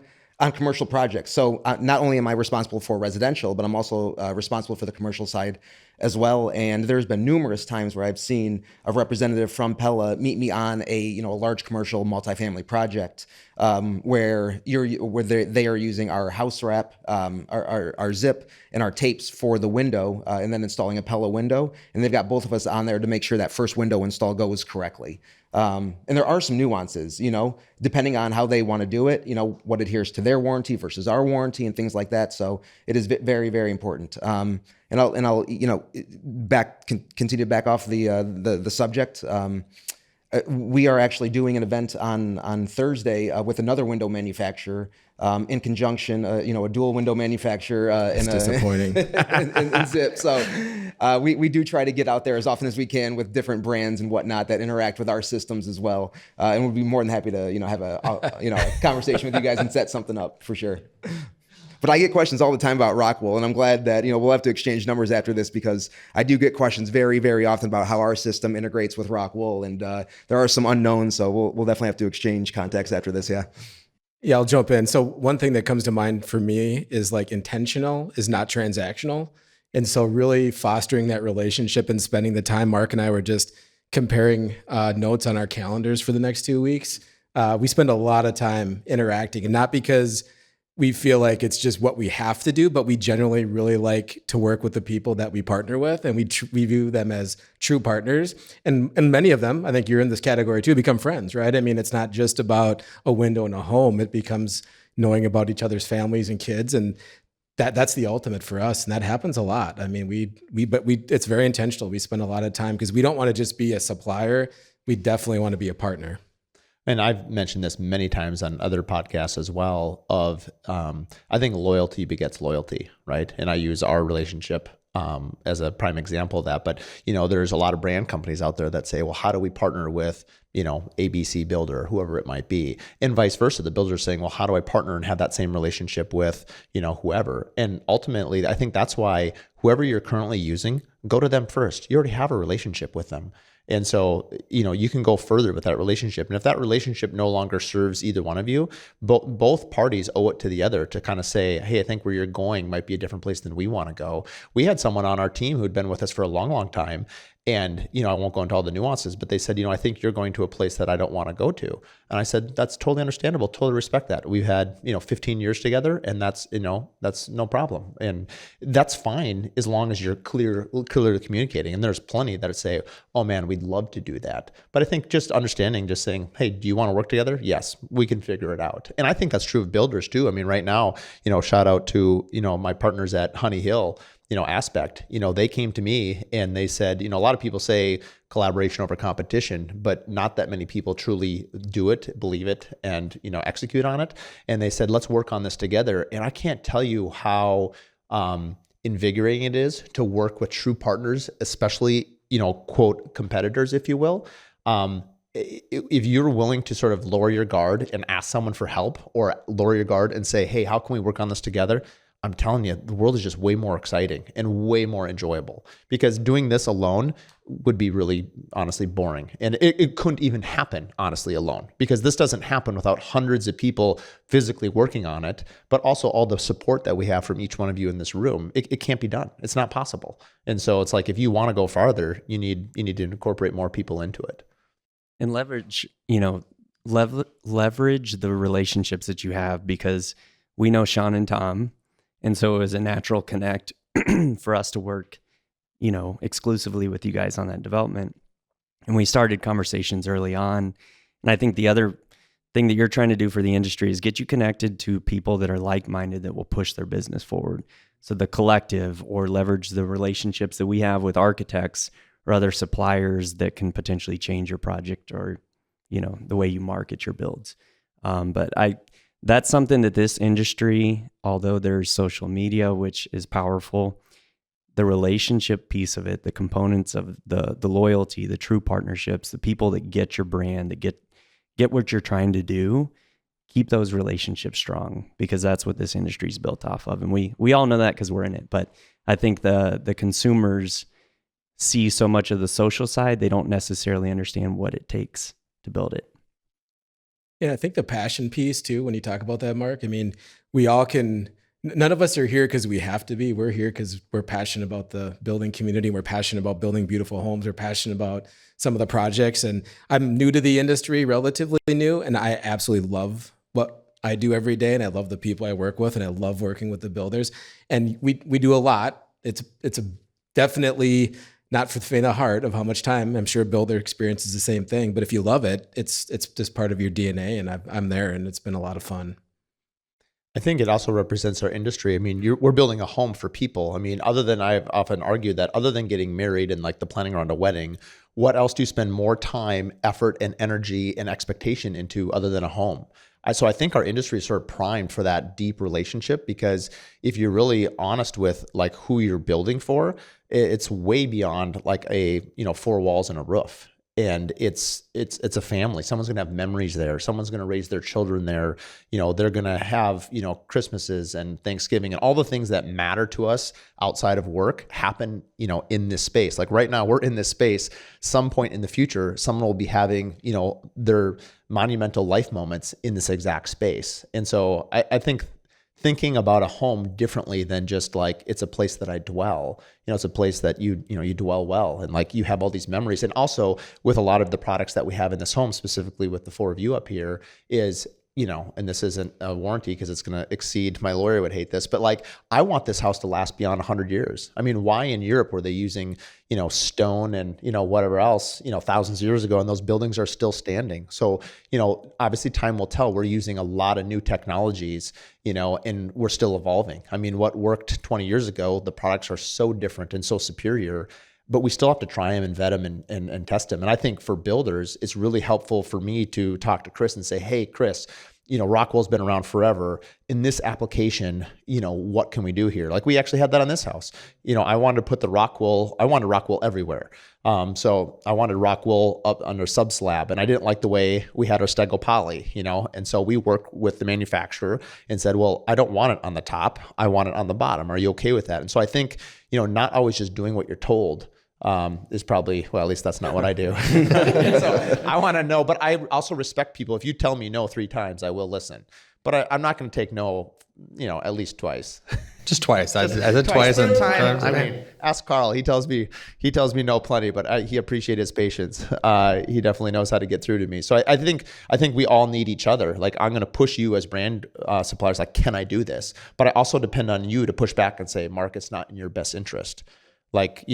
commercial projects. So not only am I responsible for residential, but I'm also responsible for the commercial side as well. And there's been numerous times where I've seen a representative from Pella meet me on a large commercial multifamily project where they are using our house wrap, our zip, and our tapes for the window, and then installing a Pella window. And they've got both of us on there to make sure that first window install goes correctly. And there are some nuances, depending on how they want to do it, what adheres to their warranty versus our warranty and things like that. So it is very, very important. And I'll continue to back off the subject. We are actually doing an event on Thursday with another window manufacturer in conjunction, a dual window manufacturer. It's disappointing. in Zip. So we do try to get out there as often as we can with different brands and whatnot that interact with our systems as well. And we'll be more than happy to have a conversation with you guys and set something up for sure. But I get questions all the time about Rockwool, and I'm glad that we'll have to exchange numbers after this, because I do get questions very, very often about how our system integrates with Rockwool, and there are some unknowns, so we'll definitely have to exchange contacts after this. Yeah. Yeah, I'll jump in. So one thing that comes to mind for me is like intentional is not transactional, and so really fostering that relationship and spending the time. Mark and I were just comparing notes on our calendars for the next 2 weeks. We spend a lot of time interacting, and not because we feel like it's just what we have to do, but we generally really like to work with the people that we partner with, and we view them as true partners. And many of them, I think you're in this category too, become friends, right? I mean, it's not just about a window and a home. It becomes knowing about each other's families and kids, and that's the ultimate for us. And that happens a lot. I mean, it's very intentional. We spend a lot of time because we don't want to just be a supplier. We definitely want to be a partner. And I've mentioned this many times on other podcasts as well I think loyalty begets loyalty, right? And I use our relationship as a prime example of that. But, there's a lot of brand companies out there that say, well, how do we partner with, ABC builder, whoever it might be? And vice versa. The builder is saying, well, how do I partner and have that same relationship with, whoever? And ultimately, I think that's why whoever you're currently using, go to them first. You already have a relationship with them. And so, you can go further with that relationship. And if that relationship no longer serves either one of you, both parties owe it to the other to kind of say, hey, I think where you're going might be a different place than we want to go. We had someone on our team who'd been with us for a long, long time. And, I won't go into all the nuances, but they said, I think you're going to a place that I don't want to go to. And I said, that's totally understandable. Totally respect that. We've had, 15 years together, and that's no problem. And that's fine as long as you're clearly communicating. And there's plenty that say, oh man, we'd love to do that. But I think just understanding, just saying, hey, do you want to work together? Yes, we can figure it out. And I think that's true of builders too. I mean, right now, shout out to, my partners at Honey Hill, Aspect, they came to me and they said, a lot of people say collaboration over competition, but not that many people truly do it, believe it, and, execute on it. And they said, let's work on this together. And I can't tell you how invigorating it is to work with true partners, especially, quote, competitors, if you will. If you're willing to sort of lower your guard and ask someone for help, or lower your guard and say, hey, how can we work on this together? I'm telling you, the world is just way more exciting and way more enjoyable, because doing this alone would be really, honestly, boring. And it couldn't even happen, honestly, alone, because this doesn't happen without hundreds of people physically working on it, but also all the support that we have from each one of you in this room. It can't be done. It's not possible. And so it's like, if you want to go farther, you need to incorporate more people into it. And leverage the relationships that you have, because we know Sean and Tom. And so it was a natural connect for us to work, exclusively with you guys on that development. And we started conversations early on. And I think the other thing that you're trying to do for the industry is get you connected to people that are like-minded that will push their business forward. So the collective, or leverage the relationships that we have with architects or other suppliers that can potentially change your project or, the way you market your builds. But that's something that this industry, although there's social media, which is powerful, the relationship piece of it, the components of the loyalty, the true partnerships, the people that get your brand, that get what you're trying to do, keep those relationships strong, because that's what this industry is built off of. And we all know that because we're in it. But I think the consumers see so much of the social side, they don't necessarily understand what it takes to build it. Yeah, I think the passion piece too, when you talk about that, Mark, I mean, we all can, none of us are here because we have to be. We're here because we're passionate about the building community. We're passionate about building beautiful homes. We're passionate about some of the projects. And I'm new to the industry, relatively new, and I absolutely love what I do every day. And I love the people I work with, and I love working with the builders. And we do a lot. It's definitely not for the faint of heart of how much time. I'm sure a builder experiences the same thing, but if you love it, it's just part of your DNA, and I'm there, and it's been a lot of fun. I think it also represents our industry. I mean, we're building a home for people. I mean, I've often argued that other than getting married and like the planning around a wedding, what else do you spend more time, effort, and energy and expectation into other than a home? So I think our industry is sort of primed for that deep relationship, because if you're really honest with like who you're building for, it's way beyond like a, 4 walls and a roof. And it's a family. Someone's going to have memories there. Someone's going to raise their children there. They're going to have, Christmases and Thanksgiving and all the things that matter to us outside of work happen, in this space. Like right now we're in this space. Some point in the future, someone will be having, their monumental life moments in this exact space. And so I think thinking about a home differently than just like, it's a place that I dwell, it's a place that you dwell well, and like you have all these memories. And also with a lot of the products that we have in this home, specifically with the 4 of you up here, is, and this isn't a warranty because it's going to exceed, my lawyer would hate this, but like, I want this house to last beyond 100 years. I mean, why in Europe were they using, stone and, whatever else, thousands of years ago, and those buildings are still standing. So, obviously time will tell. We're using a lot of new technologies, and we're still evolving. I mean, what worked 20 years ago, the products are so different and so superior, but we still have to try them and vet them and test them. And I think for builders, it's really helpful for me to talk to Chris and say, hey, Chris, Rockwool's been around forever. In this application, what can we do here? Like we actually had that on this house. I wanted to put I wanted Rockwool everywhere. So I wanted Rockwool up under sub-slab, and I didn't like the way we had our Stego poly, and so we worked with the manufacturer and said, well, I don't want it on the top. I want it on the bottom. Are you okay with that? And so I think, not always just doing what you're told, is probably, well, at least that's not what I do. So I want to know, but I also respect people. If you tell me no 3 times, I will listen, but I'm not going to take no, at least twice. Just twice. I said twice. And I mean, ask Carl. He tells me no plenty, but he appreciates his patience. He definitely knows how to get through to me. So I think we all need each other. Like I'm going to push you as brand suppliers. Like, can I do this? But I also depend on you to push back and say, Mark, it's not in your best interest. Like,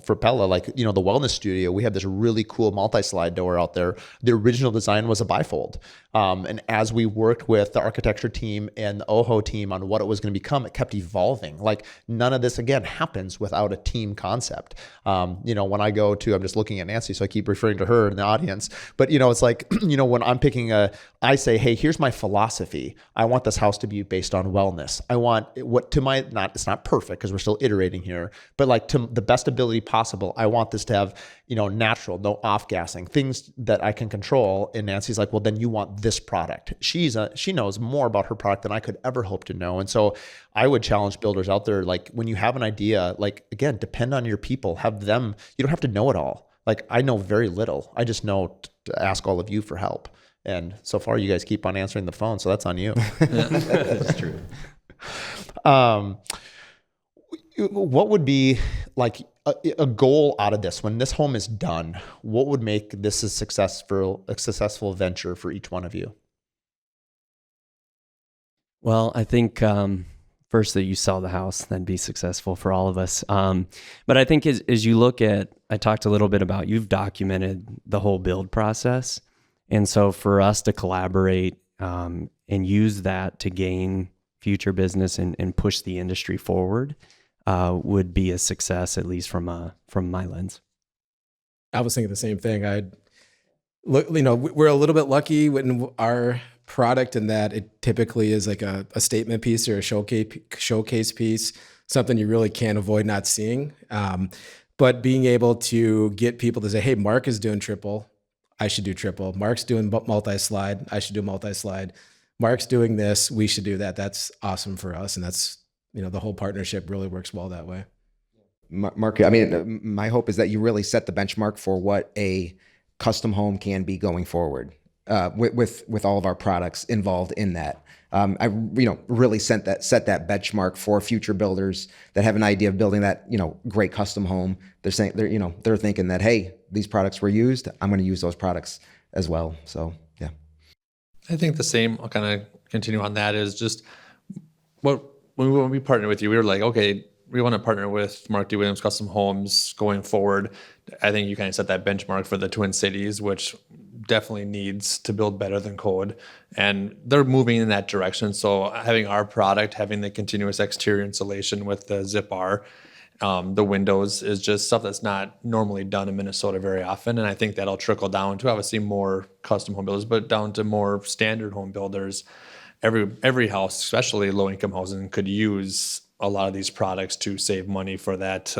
for Pella, like, the wellness studio, we have this really cool multi-slide door out there. The original design was a bifold. And as we worked with the architecture team and the OHO team on what it was going to become, it kept evolving. Like none of this, again, happens without a team concept. When I go to, I'm just looking at Nancy, so I keep referring to her in the audience, but it's like, when I'm picking I say, hey, here's my philosophy. I want this house to be based on wellness. I want it's not perfect because we're still iterating here, but like to the best ability possible, I want this to have, natural, no off-gassing, things that I can control. And Nancy's like, well, then you want this product. She knows more about her product than I could ever hope to know. And so I would challenge builders out there, like when you have an idea, like again, depend on your people, have them, you don't have to know it all. Like I know very little. I just know to ask all of you for help. And so far you guys keep on answering the phone. So that's on you. That's true. What would be like a goal out of this when this home is done? What would make this a successful venture for each one of you? Well, I think first that you sell the house, that'd be successful for all of us. But I think as you look at, I talked a little bit about, you've documented the whole build process. And so for us to collaborate and use that to gain future business and push the industry forward would be a success, at least from my lens. I was thinking the same thing. We're a little bit lucky with our product in that it typically is like a statement piece or a showcase piece, something you really can't avoid not seeing. But being able to get people to say, hey, Mark is doing triple, I should do triple. Mark's doing multi-slide, I should do multi-slide. Mark's doing this, we should do that. That's awesome for us. And that's, the whole partnership really works well that way. Mark, I mean, my hope is that you really set the benchmark for what a custom home can be going forward, with all of our products involved in that. I really set that benchmark for future builders that have an idea of building that great custom home. They're saying they're thinking that, hey, these products were used, I'm going to use those products as well. So yeah, I think the same. I'll kind of continue on that. Is just when we partnered with you, we were like, okay, we want to partner with Mark D. Williams Custom Homes going forward. I think you kind of set that benchmark for the Twin Cities, which definitely needs to build better than code. And they're moving in that direction. So having our product, having the continuous exterior insulation with the Zip R, the windows is just stuff that's not normally done in Minnesota very often. And I think that'll trickle down to obviously more custom home builders, but down to more standard home builders. Every house, especially low-income housing, could use a lot of these products to save money for that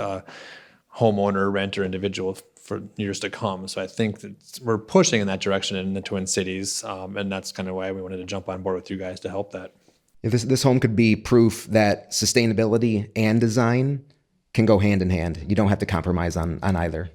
homeowner, renter, individual for years to come. So I think that we're pushing in that direction in the Twin Cities, and that's kind of why we wanted to jump on board with you guys to help that. This home could be proof that sustainability and design can go hand in hand. You don't have to compromise on either.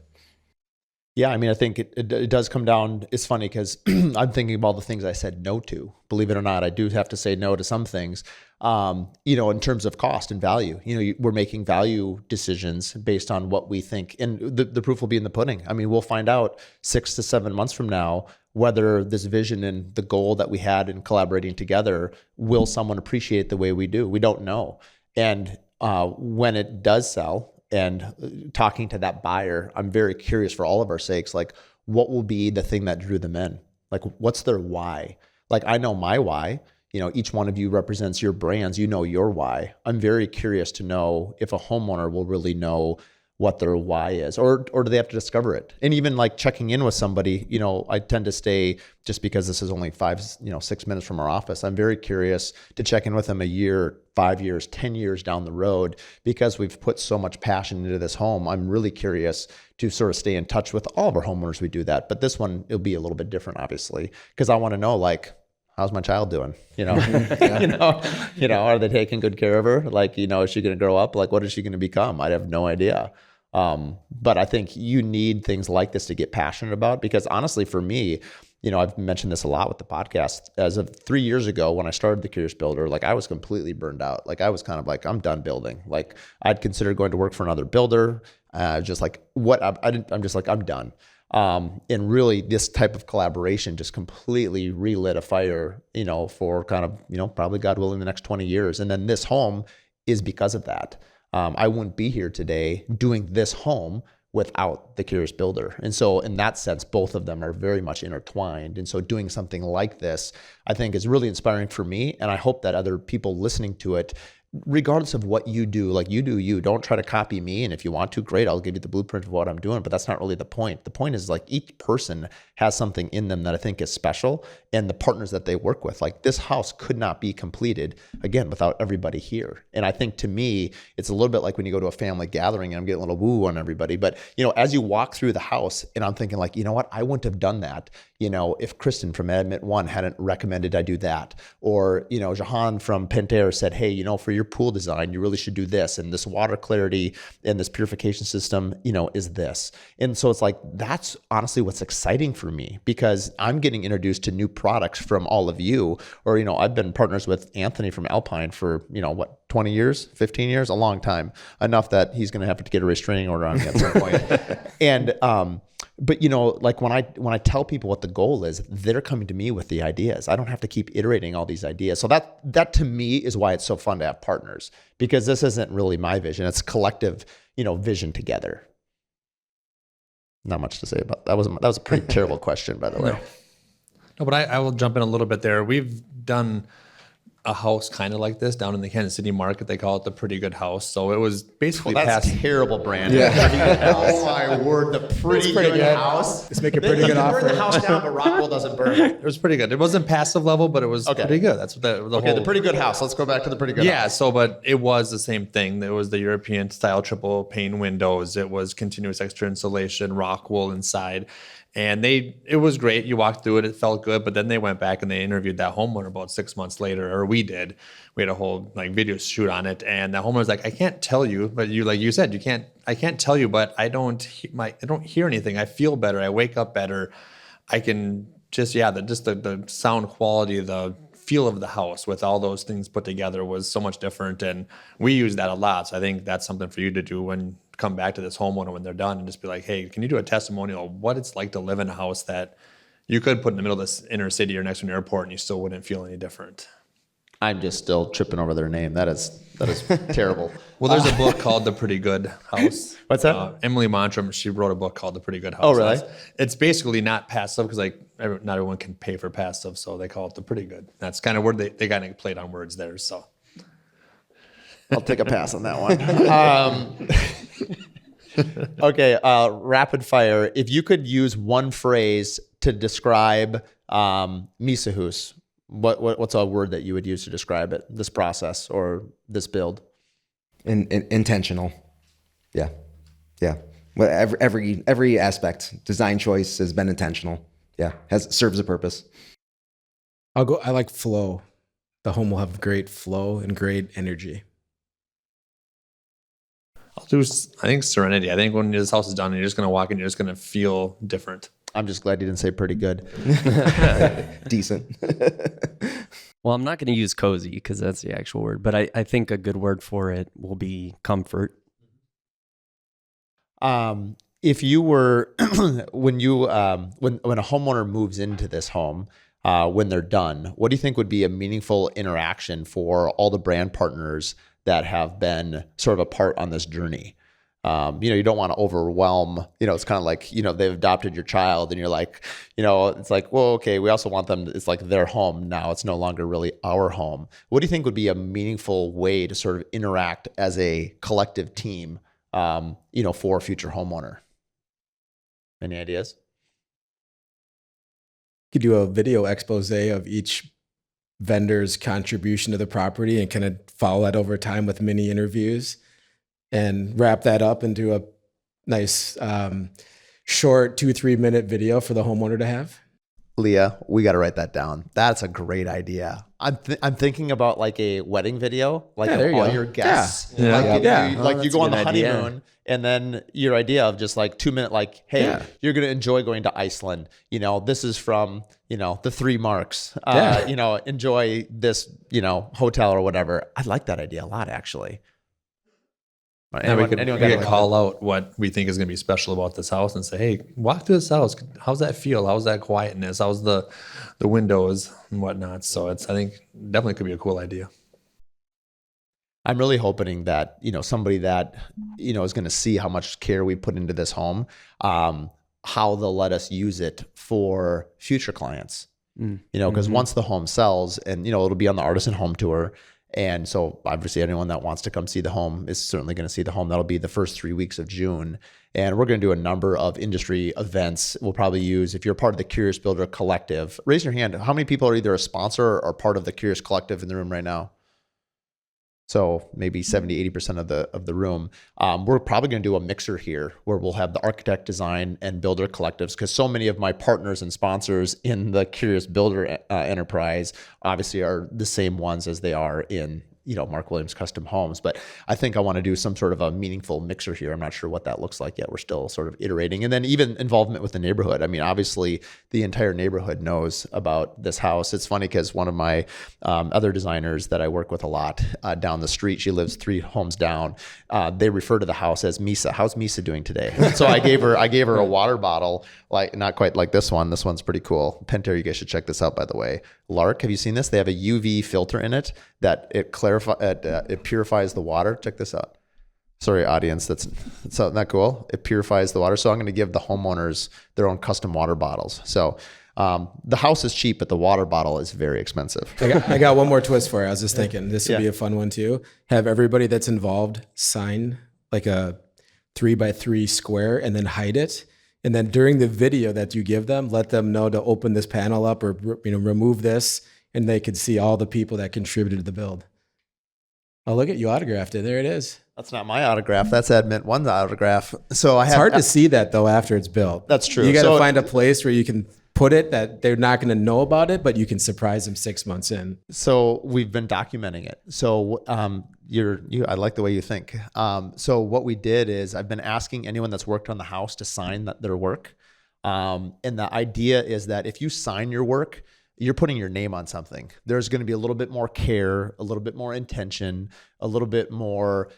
Yeah, I mean, I think it does come down. It's funny because I'm thinking about the things I said no to. Believe it or not, I do have to say no to some things. In terms of cost and value, we're making value decisions based on what we think, and the proof will be in the pudding. I mean, we'll find out 6 to 7 months from now whether this vision and the goal that we had in collaborating together, will someone appreciate the way we do? We don't know. And when it does sell, and talking to that buyer, I'm very curious for all of our sakes, like what will be the thing that drew them in? Like what's their why? Like I know my why, each one of you represents your brands, your why. I'm very curious to know if a homeowner will really know what their why is, or do they have to discover it? And even like checking in with somebody, I tend to stay, just because this is only 6 minutes from our office, I'm very curious to check in with them a year, 5 years, 10 years down the road, because we've put so much passion into this home. I'm really curious to sort of stay in touch with all of our homeowners. We do that, but this one, it'll be a little bit different, obviously, because I want to know, like, how's my child doing? Are they taking good care of her? Like, is she going to grow up? Like, what is she going to become? I have no idea. But I think you need things like this to get passionate about, because honestly, for me, I've mentioned this a lot with the podcast. As of 3 years ago, when I started The Curious Builder, like I was completely burned out. Like I was kind of like, I'm done building. Like I'd considered going to work for another builder. I'm just like, I'm done. And really this type of collaboration just completely relit a fire, for kind of, probably God willing the next 20 years. And then this home is because of that. I wouldn't be here today doing this home without The Curious Builder. And so in that sense, both of them are very much intertwined. And so doing something like this, I think is really inspiring for me. And I hope that other people listening to it, regardless of what you do, like you do you, don't try to copy me. And if you want to, great, I'll give you the blueprint of what I'm doing, but that's not really the point. The point is like each person has something in them that I think is special, and the partners that they work with. Like this house could not be completed, again, without everybody here. And I think to me, it's a little bit like when you go to a family gathering, and I'm getting a little woo on everybody, but as you walk through the house, and I'm thinking like, what, I wouldn't have done that, if Kristen from Admit One hadn't recommended I do that, or, Jahan from Pentair said, hey, for your pool design, you really should do this, and this water clarity and this purification system, is this. And so it's like, that's honestly what's exciting for me, because I'm getting introduced to new products from all of you, or, I've been partners with Anthony from Alpine for, 20 years, 15 years, a long time, enough that he's going to have to get a restraining order on me at some point. And, But you know, like when I tell people what the goal is, they're coming to me with the ideas. I don't have to keep iterating all these ideas. So that to me is why it's so fun to have partners, because this isn't really my vision. It's collective, vision together. Not much to say about that. That was a pretty terrible question, by the way. No, but I will jump in a little bit there. We've done a house kind of like this down in the Kansas City market. They call it the Pretty Good House. So it was basically That's past. terrible brand. Yeah. Oh my word, the pretty good house. Let's make a pretty good offer. Burn the house down, but Rockwool doesn't burn. It was pretty good. It wasn't passive level, but it was pretty good. That's what the Okay, whole. the Pretty Good House. Let's go back to the Pretty Good House. Yeah, so but it was the same thing. It was the European style triple pane windows. It was continuous extra insulation, Rockwool inside. And it was great. You walked through it, it felt good. But then they went back and they interviewed that homeowner about 6 months later, or we did. We had a whole video shoot on it, and the homeowner's like, "I can't tell you, but you said, I can't tell you, but I don't hear anything. I feel better. I wake up better. I can just the sound quality, the feel of the house with all those things put together was so much different." And we use that a lot. So I think that's something for you to do when come back to this homeowner when they're done, and just be like, "Hey, can you do a testimonial of what it's like to live in a house that you could put in the middle of this inner city or next to an airport and you still wouldn't feel any different?" I'm just still tripping over their name. That is terrible. Well, there's a book called The Pretty Good House. What's that? Emily Montrum, she wrote a book called The Pretty Good House. Oh, really? It's basically not passive, because not everyone can pay for passive, so they call it The Pretty Good. That's kind of where they kind of played on words there. So I'll take a pass on that one. Okay, rapid fire. If you could use one phrase to describe Mysa Hus, what's a word that you would use to describe it, this process or this build? Intentional. Yeah. Well, every aspect, design choice has been intentional. Yeah, serves a purpose. I like flow. The home will have great flow and great energy. I'll do, I think, serenity. I think when this house is done, you're just going to walk in, you're just going to feel different. I'm just glad you didn't say pretty good. Decent. Well, I'm not going to use cozy because that's the actual word, but I think a good word for it will be comfort. If you were, when a homeowner moves into this home, when they're done, what do you think would be a meaningful interaction for all the brand partners that have been sort of a part on this journey? You don't want to overwhelm, it's kind of like, they've adopted your child and you're like, it's like, well, okay, we also want them, it's like their home now. It's no longer really our home. What do you think would be a meaningful way to sort of interact as a collective team, for a future homeowner? Any ideas? You could do a video expose of each vendor's contribution to the property and kind of follow that over time with mini interviews and wrap that up into a nice short 2-3 minute video for the homeowner to have. Leah, we got to write that down. That's a great idea. I'm thinking about like a wedding video, like of all your guests. Like you go on the honeymoon, and then your idea of just like 2 minute, like, hey, you're gonna enjoy going to Iceland. This is from the 3 marks. Enjoy this hotel or whatever. I like that idea a lot, actually. We could call out what we think is going to be special about this house and say, hey, walk through this house. How's that feel? How's that quietness? How's the windows and whatnot? So I think definitely could be a cool idea. I'm really hoping that, somebody that, is going to see how much care we put into this home, how they'll let us use it for future clients, because once the home sells and, it'll be on the artisan home tour. And so obviously anyone that wants to come see the home is certainly going to see the home. That'll be the first 3 weeks of June. And we're going to do a number of industry events. We'll probably use, if you're part of the Curious Builder Collective, raise your hand. How many people are either a sponsor or part of the Curious Collective in the room right now? So maybe 70, 80% of the room. We're probably going to do a mixer here where we'll have the architect, design, and builder collectives, because so many of my partners and sponsors in the Curious Builder enterprise obviously are the same ones as they are in Mark Williams Custom Homes. But I think I want to do some sort of a meaningful mixer here. I'm not sure what that looks like yet. We're still sort of iterating. And then even involvement with the neighborhood. I mean, obviously the entire neighborhood knows about this house. It's funny because one of my other designers that I work with a lot down the street, she lives 3 homes down. They refer to the house as Mysa. How's Mysa doing today? So I gave her a water bottle, like not quite like this one. This one's pretty cool. Pentair, you guys should check this out, by the way. Lark, have you seen this? They have a UV filter in it that it purifies the water. Check this out. Sorry, audience, that's not cool. It purifies the water. So I'm going to give the homeowners their own custom water bottles. So the house is cheap, but the water bottle is very expensive. I got one more twist for you. I was just thinking this would be a fun one too. Have everybody that's involved sign like a 3x3 square and then hide it. And then during the video that you give them, let them know to open this panel up or remove this, and they could see all the people that contributed to the build. Oh, look at you autographed it. There it is. That's not my autograph. That's Edmund One's autograph. So It's hard to see that though after it's built. That's true. You got to So- find a place where you can put it that they're not going to know about it, but you can surprise them 6 months in. So we've been documenting it. So I like the way you think. So what we did is I've been asking anyone that's worked on the house to sign their work. And the idea is that if you sign your work, you're putting your name on something. There's going to be a little bit more care, a little bit more intention, a little bit more.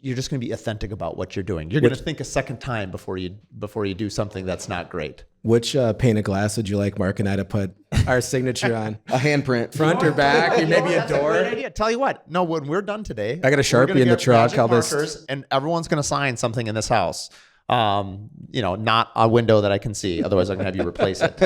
You're just going to be authentic about what you're doing. You're going to think a second time before you do something that's not great. Which pane of glass would you like Mark and I to put our signature on? A handprint. Front or back? Or maybe a door? Great idea. Tell you what. No, when we're done today, I got a Sharpie we're gonna in the get truck. magic I'll just- markers, and everyone's going to sign something in this house. Not a window that I can see. Otherwise, I'm going to have you replace it.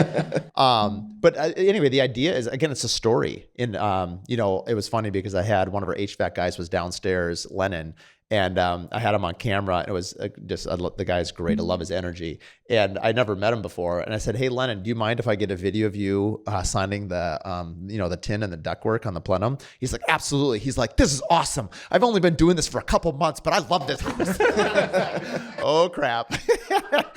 But anyway, the idea is, again, it's a story. And, it was funny because I had one of our HVAC guys was downstairs, Lennon, and I had him on camera. And it was the guy's great. I love his energy. And I never met him before. And I said, hey, Lennon, do you mind if I get a video of you signing the tin and the ductwork on the plenum? He's like, absolutely. He's like, this is awesome. I've only been doing this for a couple months, but I love this. Oh, crap.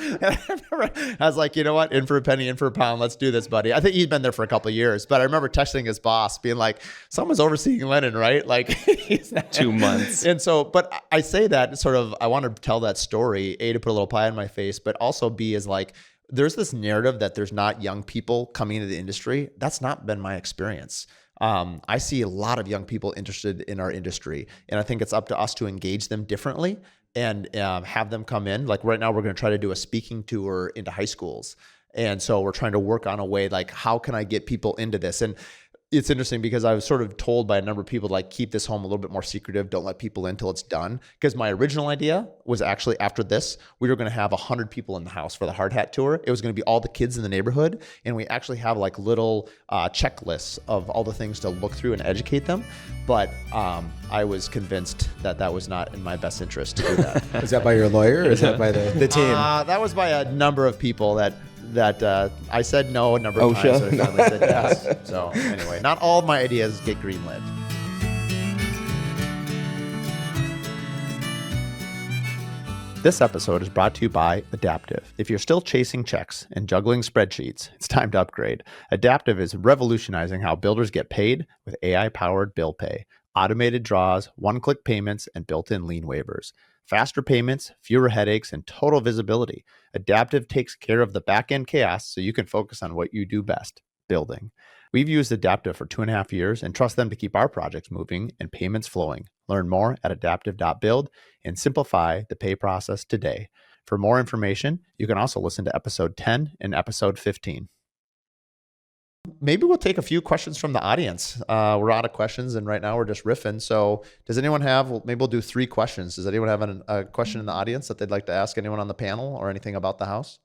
I was like, you know what? In for a penny, in for a pound. Let's do this, buddy. I think he'd been there for a couple of years, but I remember texting his boss being like, someone's overseeing Lennon, right? Like he's 2 months. And so, but I say that sort of, I want to tell that story, A, to put a little pie in my face, but also B, is like, there's this narrative that there's not young people coming into the industry. That's not been my experience. I see a lot of young people interested in our industry, and I think it's up to us to engage them differently and have them come in. Like right now, we're going to try to do a speaking tour into high schools. And so we're trying to work on a way, like, how can I get people into this? And it's interesting because I was sort of told by a number of people to like keep this home a little bit more secretive. Don't let people in till it's done. Because my original idea was actually after this, we were going to have 100 people in the house for the hard hat tour. It was going to be all the kids in the neighborhood. And we actually have like little checklists of all the things to look through and educate them. But I was convinced that that was not in my best interest to do that. Is that by your lawyer or is that by the team? That was by a number of people that I said no a number of OSHA? times. I finally said yes. So anyway, not all of my ideas get greenlit. This episode is brought to you by Adaptive. If you're still chasing checks and juggling spreadsheets, it's time to upgrade. Adaptive is revolutionizing how builders get paid with AI-powered bill pay, automated draws, one-click payments, and built-in lien waivers. Faster payments, fewer headaches, and total visibility. Adaptive takes care of the back-end chaos so you can focus on what you do best, building. We've used Adaptive for 2.5 years and trust them to keep our projects moving and payments flowing. Learn more at adaptive.build and simplify the pay process today. For more information, you can also listen to episode 10 and episode 15. Maybe we'll take a few questions from the audience. We're out of questions, and right now we're just riffing. So does anyone have, maybe we'll do 3 questions. Does anyone have a question in the audience that they'd like to ask anyone on the panel or anything about the house?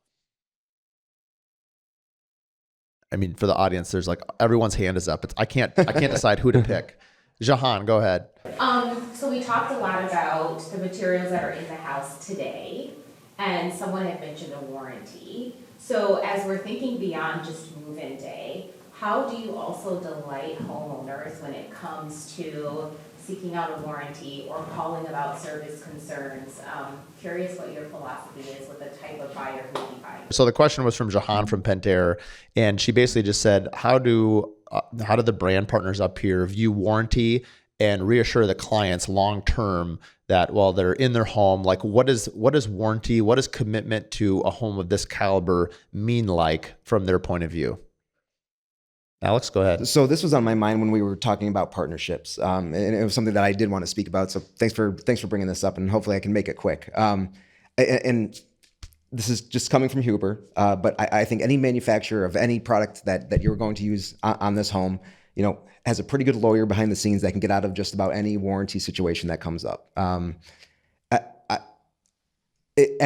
I mean, for the audience, there's like, everyone's hand is up. I can't decide who to pick. Jahan, go ahead. So we talked a lot about the materials that are in the house today, and someone had mentioned a warranty. So as we're thinking beyond just move-in day, how do you also delight homeowners when it comes to seeking out a warranty or calling about service concerns? Curious what your philosophy is with the type of buyer who you buy. So the question was from Jahan from Pentair, and she basically just said, how do the brand partners up here view warranty and reassure the clients long term that while they're in their home, like what is warranty, what does commitment to a home of this caliber mean like from their point of view? Alex, go ahead. So this was on my mind when we were talking about partnerships, and it was something that I did want to speak about. So thanks for bringing this up, and hopefully I can make it quick. And this is just coming from Huber, but I think any manufacturer of any product that you're going to use on this home, has a pretty good lawyer behind the scenes that can get out of just about any warranty situation that comes up. At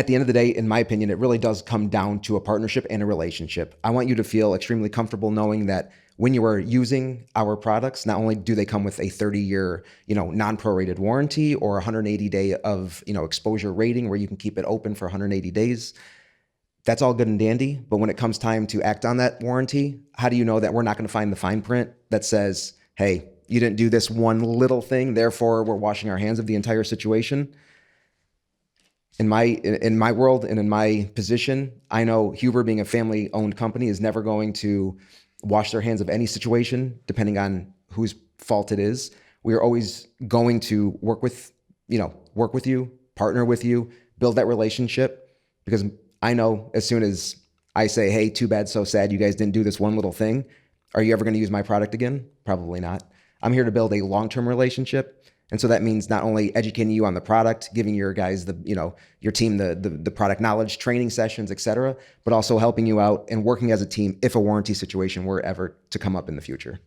the end of the day, in my opinion, it really does come down to a partnership and a relationship. I want you to feel extremely comfortable knowing that when you are using our products, not only do they come with a 30-year, non-prorated warranty or 180-day of, exposure rating where you can keep it open for 180 days. That's all good and dandy. But when it comes time to act on that warranty, how do you know that we're not going to find the fine print that says, hey, you didn't do this one little thing, therefore we're washing our hands of the entire situation? In my world and in my position, I know Huber, being a family-owned company, is never going to wash their hands of any situation, depending on whose fault it is. We are always going to work with you, partner with you, build that relationship, because I know as soon as I say, hey, too bad, so sad, you guys didn't do this one little thing, are you ever going to use my product again? Probably not. I'm here to build a long-term relationship. And so that means not only educating you on the product, giving your guys your team the product knowledge, training sessions, et cetera, but also helping you out and working as a team if a warranty situation were ever to come up in the future.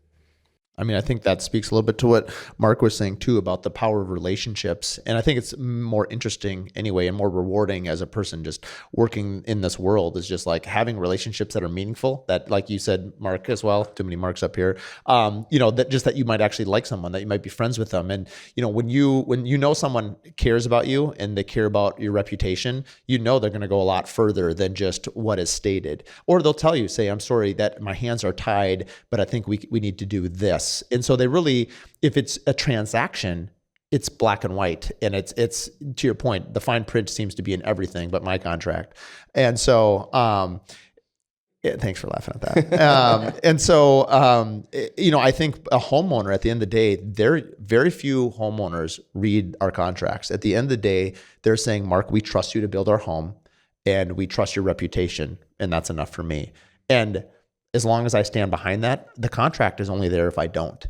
I mean, I think that speaks a little bit to what Mark was saying too about the power of relationships. And I think it's more interesting anyway and more rewarding as a person just working in this world is just like having relationships that are meaningful, that, like you said, Mark, as well, too many Marks up here, that you might actually like someone, that you might be friends with them. And, when you know someone cares about you and they care about your reputation, they're going to go a lot further than just what is stated. Or they'll tell you, say, I'm sorry that my hands are tied, but I think we need to do this. And so they really, if it's a transaction, it's black and white. And it's to your point, the fine print seems to be in everything but my contract. And so, thanks for laughing at that. I think a homeowner at the end of the day, very few homeowners read our contracts. At the end of the day, they're saying, Mark, we trust you to build our home and we trust your reputation. And that's enough for me. And as long as I stand behind that, the contract is only there if I don't.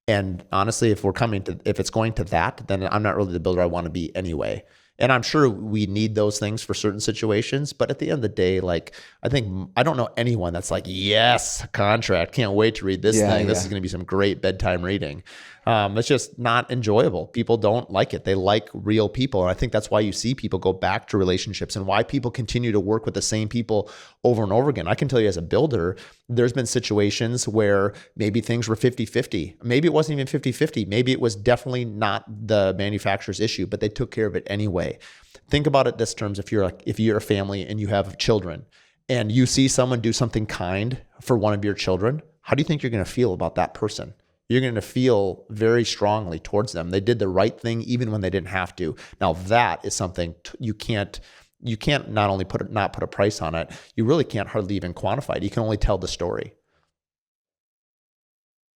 And honestly, if it's going to that, then I'm not really the builder I want to be anyway. And I'm sure we need those things for certain situations. But at the end of the day, like, I don't know anyone that's like, yes, contract, can't wait to read this thing. This is going to be some great bedtime reading. It's just not enjoyable. People don't like it. They like real people. And I think that's why you see people go back to relationships and why people continue to work with the same people over and over again. I can tell you as a builder, there's been situations where maybe things were 50-50. Maybe it wasn't even 50-50. Maybe it was definitely not the manufacturer's issue, but they took care of it anyway. Think about it this terms. If you're a family and you have children and you see someone do something kind for one of your children, how do you think you're going to feel about that person? You're going to feel very strongly towards them. They did the right thing even when they didn't have to. Now that is something you can't not only put a price on it, you really can't hardly even quantify it. You can only tell the story.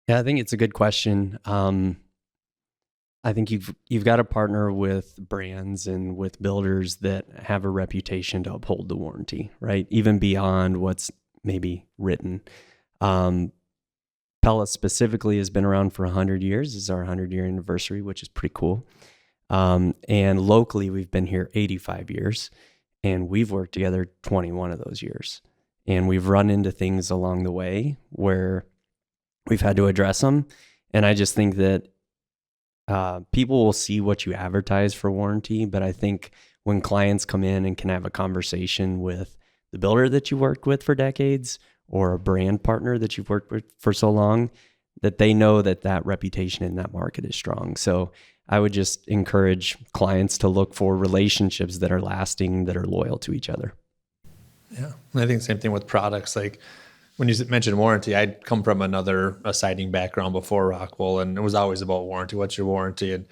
Yeah, I think it's a good question. I think you've got to partner with brands and with builders that have a reputation to uphold the warranty, right? Even beyond what's maybe written. Pella specifically has been around for 100 years. This is our 100-year anniversary, which is pretty cool. And locally, we've been here 85 years, and we've worked together 21 of those years. And we've run into things along the way where we've had to address them. And I just think that people will see what you advertise for warranty, but I think when clients come in and can have a conversation with the builder that you worked with for decades or a brand partner that you've worked with for so long, that they know that reputation in that market is strong. So I would just encourage clients to look for relationships that are lasting, that are loyal to each other. Yeah. And I think the same thing with products. Like when you mentioned warranty, I'd come from a siding background before Rockwool, and it was always about warranty. What's your warranty? And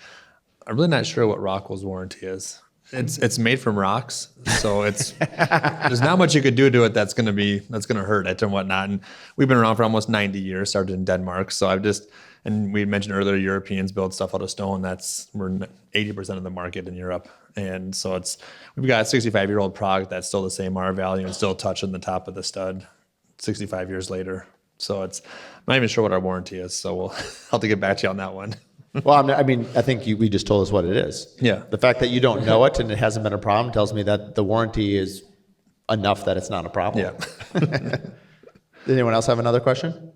I'm really not sure what Rockwool's warranty is. It's made from rocks, so there's not much you could do to it that's gonna hurt it and whatnot. And we've been around for almost 90 years, started in Denmark. So And we mentioned earlier, Europeans build stuff out of stone. We're 80% of the market in Europe. And so we've got a 65-year-old product that's still the same R value and still touching the top of the stud 65 years later. So I'm not even sure what our warranty is. So we'll have to get back to you on that one. Well, I mean, I think we just told us what it is. Yeah. The fact that you don't know it and it hasn't been a problem tells me that the warranty is enough that it's not a problem. Yeah. Did anyone else have another question?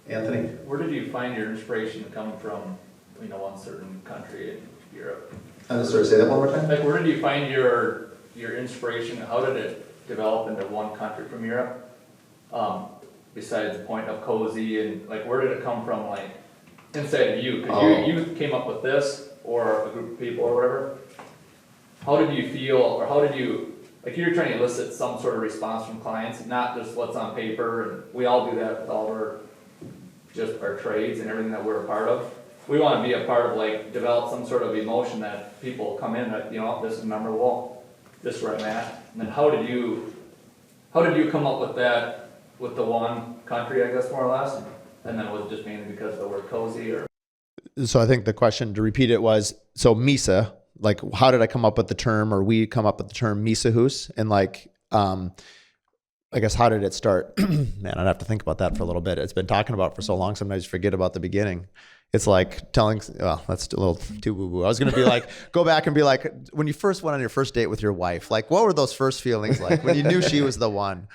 Anthony? Where did you find your inspiration to come from, one certain country in Europe? I'm sorry, say that one more time. Like, where did you find your inspiration? How did it develop into one country from Europe? Besides the point of cozy, and like, where did it come from, like, inside of you? Because you came up with this, or a group of people, or whatever. How did you feel, or how did you, like, you're trying to elicit some sort of response from clients, not just what's on paper, and we all do that with all our trades and everything that we're a part of. We want to be a part of, like, develop some sort of emotion that people come in that, this is memorable, this is where I'm at. And then how did you come up with that with the one country, I guess, more or less? And then was it just mainly because of the word cozy, or? So I think the question, to repeat it, was, so Mysa, like, how did I come up with the term, or we come up with the term Mysa Hus? And like, I guess, how did it start? Man, I'd have to think about that for a little bit. It's been talking about it for so long, sometimes you forget about the beginning. It's like telling, well, that's a little too woo-woo. I was going to be like, go back and be like, when you first went on your first date with your wife, like, what were those first feelings like when you knew she was the one?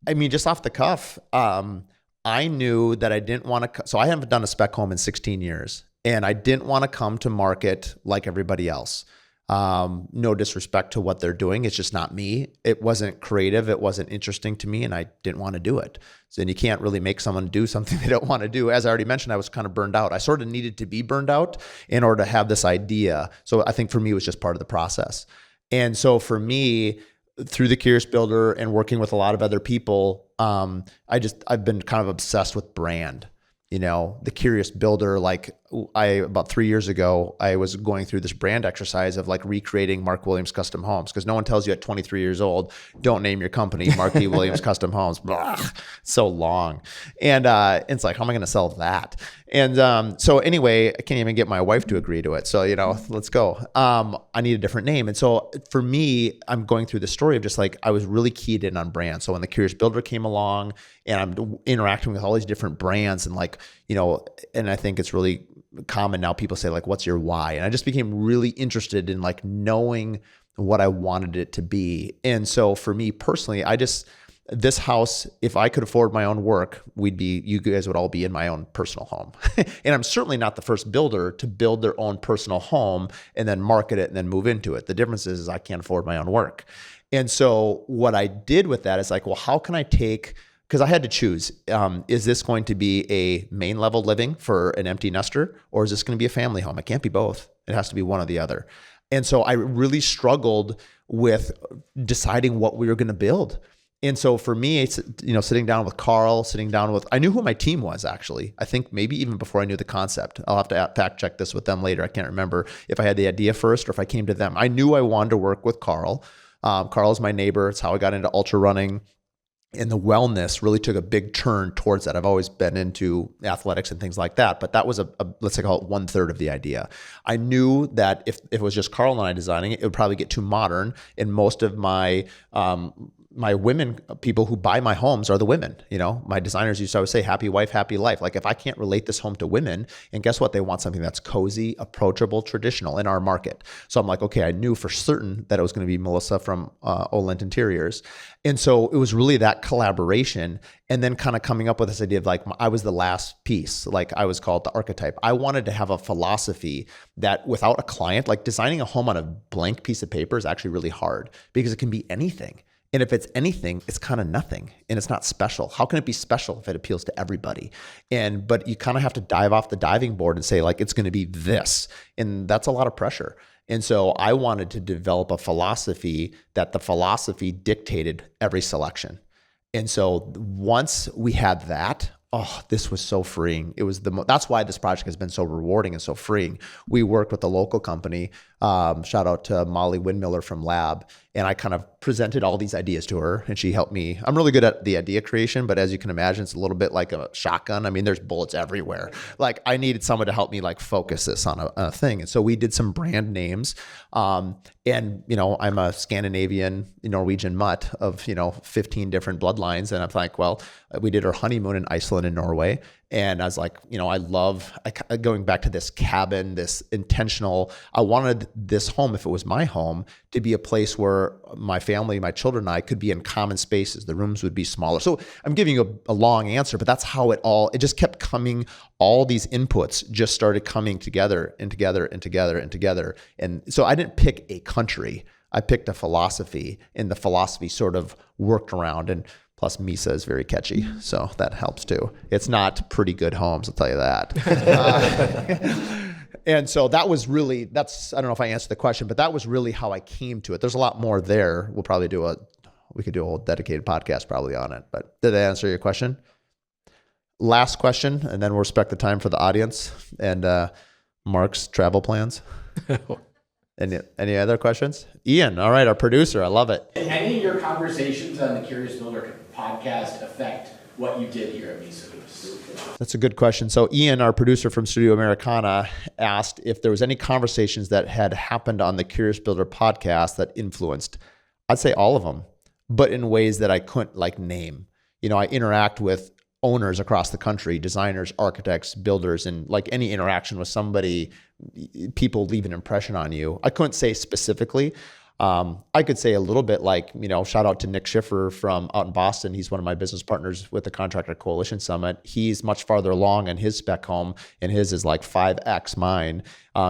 I mean, just off the cuff, I knew that I didn't want to, so I haven't done a spec home in 16 years, and I didn't want to come to market like everybody else. No disrespect to what they're doing. It's just not me. It wasn't creative. It wasn't interesting to me, and I didn't want to do it. So then you can't really make someone do something they don't want to do. As I already mentioned, I was kind of burned out. I sort of needed to be burned out in order to have this idea. So I think for me, it was just part of the process. And so for me, through the Curious Builder and working with a lot of other people, I've been kind of obsessed with brand. The Curious Builder, like about 3 years ago, I was going through this brand exercise of like recreating Mark Williams Custom Homes, because no one tells you at 23 years old, don't name your company Mark D. Williams Custom Homes. Blah, so long. And it's like, how am I going to sell that? And so anyway, I can't even get my wife to agree to it. So, let's go. I need a different name. And so for me, I'm going through the story of just like, I was really keyed in on brand. So when the Curious Builder came along and I'm interacting with all these different brands and like, and I think it's really common now, people say like, what's your why? And I just became really interested in like knowing what I wanted it to be. And so for me personally, this house, if I could afford my own work, you guys would all be in my own personal home. And I'm certainly not the first builder to build their own personal home and then market it and then move into it. The difference is I can't afford my own work. And so what I did with that is like, well, how can I because I had to choose, is this going to be a main level living for an empty nester, or is this going to be a family home? It can't be both. It has to be one or the other. And so I really struggled with deciding what we were going to build. And so for me, it's, sitting down with Carl, I knew who my team was actually. I think maybe even before I knew the concept. I'll have to fact check this with them later. I can't remember if I had the idea first or if I came to them. I knew I wanted to work with Carl. Carl is my neighbor. It's how I got into ultra running. And the wellness really took a big turn towards that. I've always been into athletics and things like that, but that was let's say call it 1/3 of the idea. I knew that if it was just Carl and I designing it, it would probably get too modern. And most of my women, people who buy my homes are the women. My designers used to always say, happy wife, happy life. Like if I can't relate this home to women, and guess what? They want something that's cozy, approachable, traditional in our market. So I'm like, okay, I knew for certain that it was going to be Melissa from Olent Interiors. And so it was really that collaboration, and then kind of coming up with this idea of like, I was the last piece, like I was called the archetype. I wanted to have a philosophy that without a client, like designing a home on a blank piece of paper is actually really hard because it can be anything. And if it's anything, it's kind of nothing and it's not special. How can it be special if it appeals to everybody? But you kind of have to dive off the diving board and say like, it's going to be this. And that's a lot of pressure. And so I wanted to develop a philosophy that the philosophy dictated every selection. And so once we had that, this was so freeing. It was that's why this project has been so rewarding and so freeing. We worked with a local company Shout out to Molly Windmiller from Lab. And I kind of presented all these ideas to her, and she helped me. I'm really good at the idea creation, but as you can imagine, it's a little bit like a shotgun. I mean, there's bullets everywhere. Like, I needed someone to help me like focus this on a thing. And so we did some brand names. And, you know, I'm a Scandinavian Norwegian mutt of, 15 different bloodlines. And I'm like, well, we did our honeymoon in Iceland and Norway. And I was like, I love going back to this cabin, this intentional. I wanted this home, if it was my home, to be a place where my family, my children and I could be in common spaces. The rooms would be smaller. So I'm giving you a long answer, but that's how it just kept coming. All these inputs just started coming together and together and together and together. And so I didn't pick a country. I picked a philosophy, and the philosophy sort of worked around. And plus, Mysa is very catchy, so that helps too. It's not Pretty Good Homes, I'll tell you that. And so that was really, I don't know if I answered the question, but that was really how I came to it. There's a lot more there. We could do a whole dedicated podcast probably on it, but did that answer your question? Last question, and then we'll respect the time for the audience and Mark's travel plans. Any other questions? Ian, all right, our producer, I love it. Did any of your conversations on the Curious Builder podcast affect what you did here at Mysa Hus? That's a good question. So Ian, our producer from Studio Americana, asked if there was any conversations that had happened on the Curious Builder podcast that influenced. I'd say all of them, but in ways that I couldn't name. I interact with owners across the country, designers, architects, builders, and like any interaction with somebody, people leave an impression on you. I couldn't say specifically. I could say a little bit shout out to Nick Schiffer from out in Boston. He's one of my business partners with the Contractor Coalition Summit. He's much farther along in his spec home, and his is like 5X mine.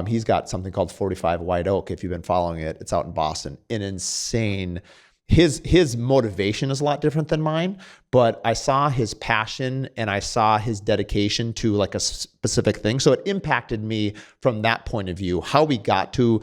He's got something called 45 White Oak. If you've been following it, it's out in Boston. An insane, his motivation is a lot different than mine, but I saw his passion and I saw his dedication to like a specific thing. So it impacted me from that point of view. How we got to,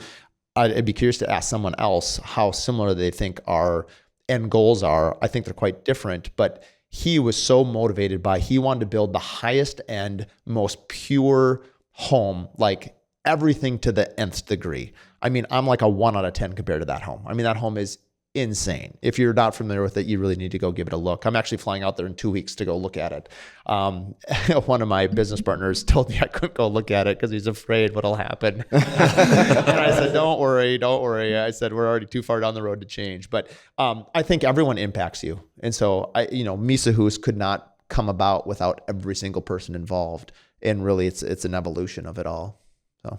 I'd be curious to ask someone else how similar they think our end goals are. I think they're quite different, but he was so motivated by, he wanted to build the highest end, most pure home, like everything to the nth degree. I mean, I'm like a 1 out of 10 compared to that home. I mean, that home is insane. If you're not familiar with it, you really need to go give it a look. I'm actually flying out there in 2 weeks to go look at it. One of my business partners told me I couldn't go look at it because he's afraid what'll happen. And I said, don't worry. I said, we're already too far down the road to change. But I think everyone impacts you. And so Mysa Hus could not come about without every single person involved. And really it's an evolution of it all. So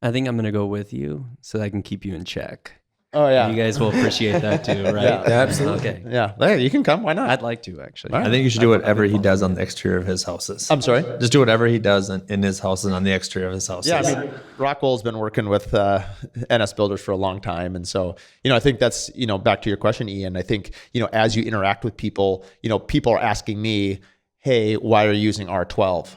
I think I'm going to go with you so that I can keep you in check. Oh yeah, you guys will appreciate that too, right? Yeah, absolutely. Okay. Yeah, hey, you can come. Why not? I'd like to actually. I think you should do whatever he does on the exterior of his houses. I'm sorry. Just do whatever he does in his house and on the exterior of his houses. Yeah, I mean, Rockwool's been working with NS Builders for a long time, and so I think that's back to your question, Ian. I think as you interact with people, people are asking me, "Hey, why are you using R12?"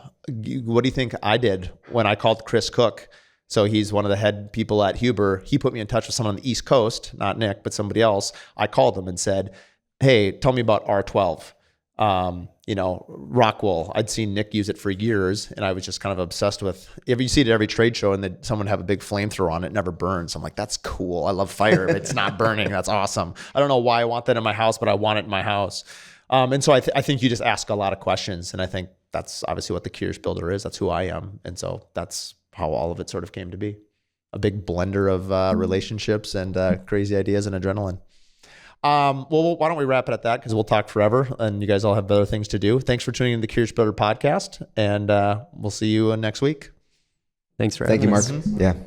What do you think I did when I called Chris Cook? So he's one of the head people at Huber. He put me in touch with someone on the East Coast, not Nick, but somebody else. I called them and said, hey, tell me about R12. Rockwool. I'd seen Nick use it for years, and I was just kind of obsessed with, if you see it at every trade show and that someone have a big flamethrower on it, it never burns. I'm like, that's cool. I love fire. If it's not burning, that's awesome. I don't know why I want that in my house, but I want it in my house. And so I think you just ask a lot of questions, and I think that's obviously what the Curious Builder is. That's who I am. And so that's how all of it sort of came to be. A big blender of relationships and crazy ideas and adrenaline. Well, why don't we wrap it at that, because we'll talk forever and you guys all have other things to do. Thanks for tuning in to the Curious Builder podcast, and we'll see you next week. Thanks for having us. Thank you, Mark. Yeah.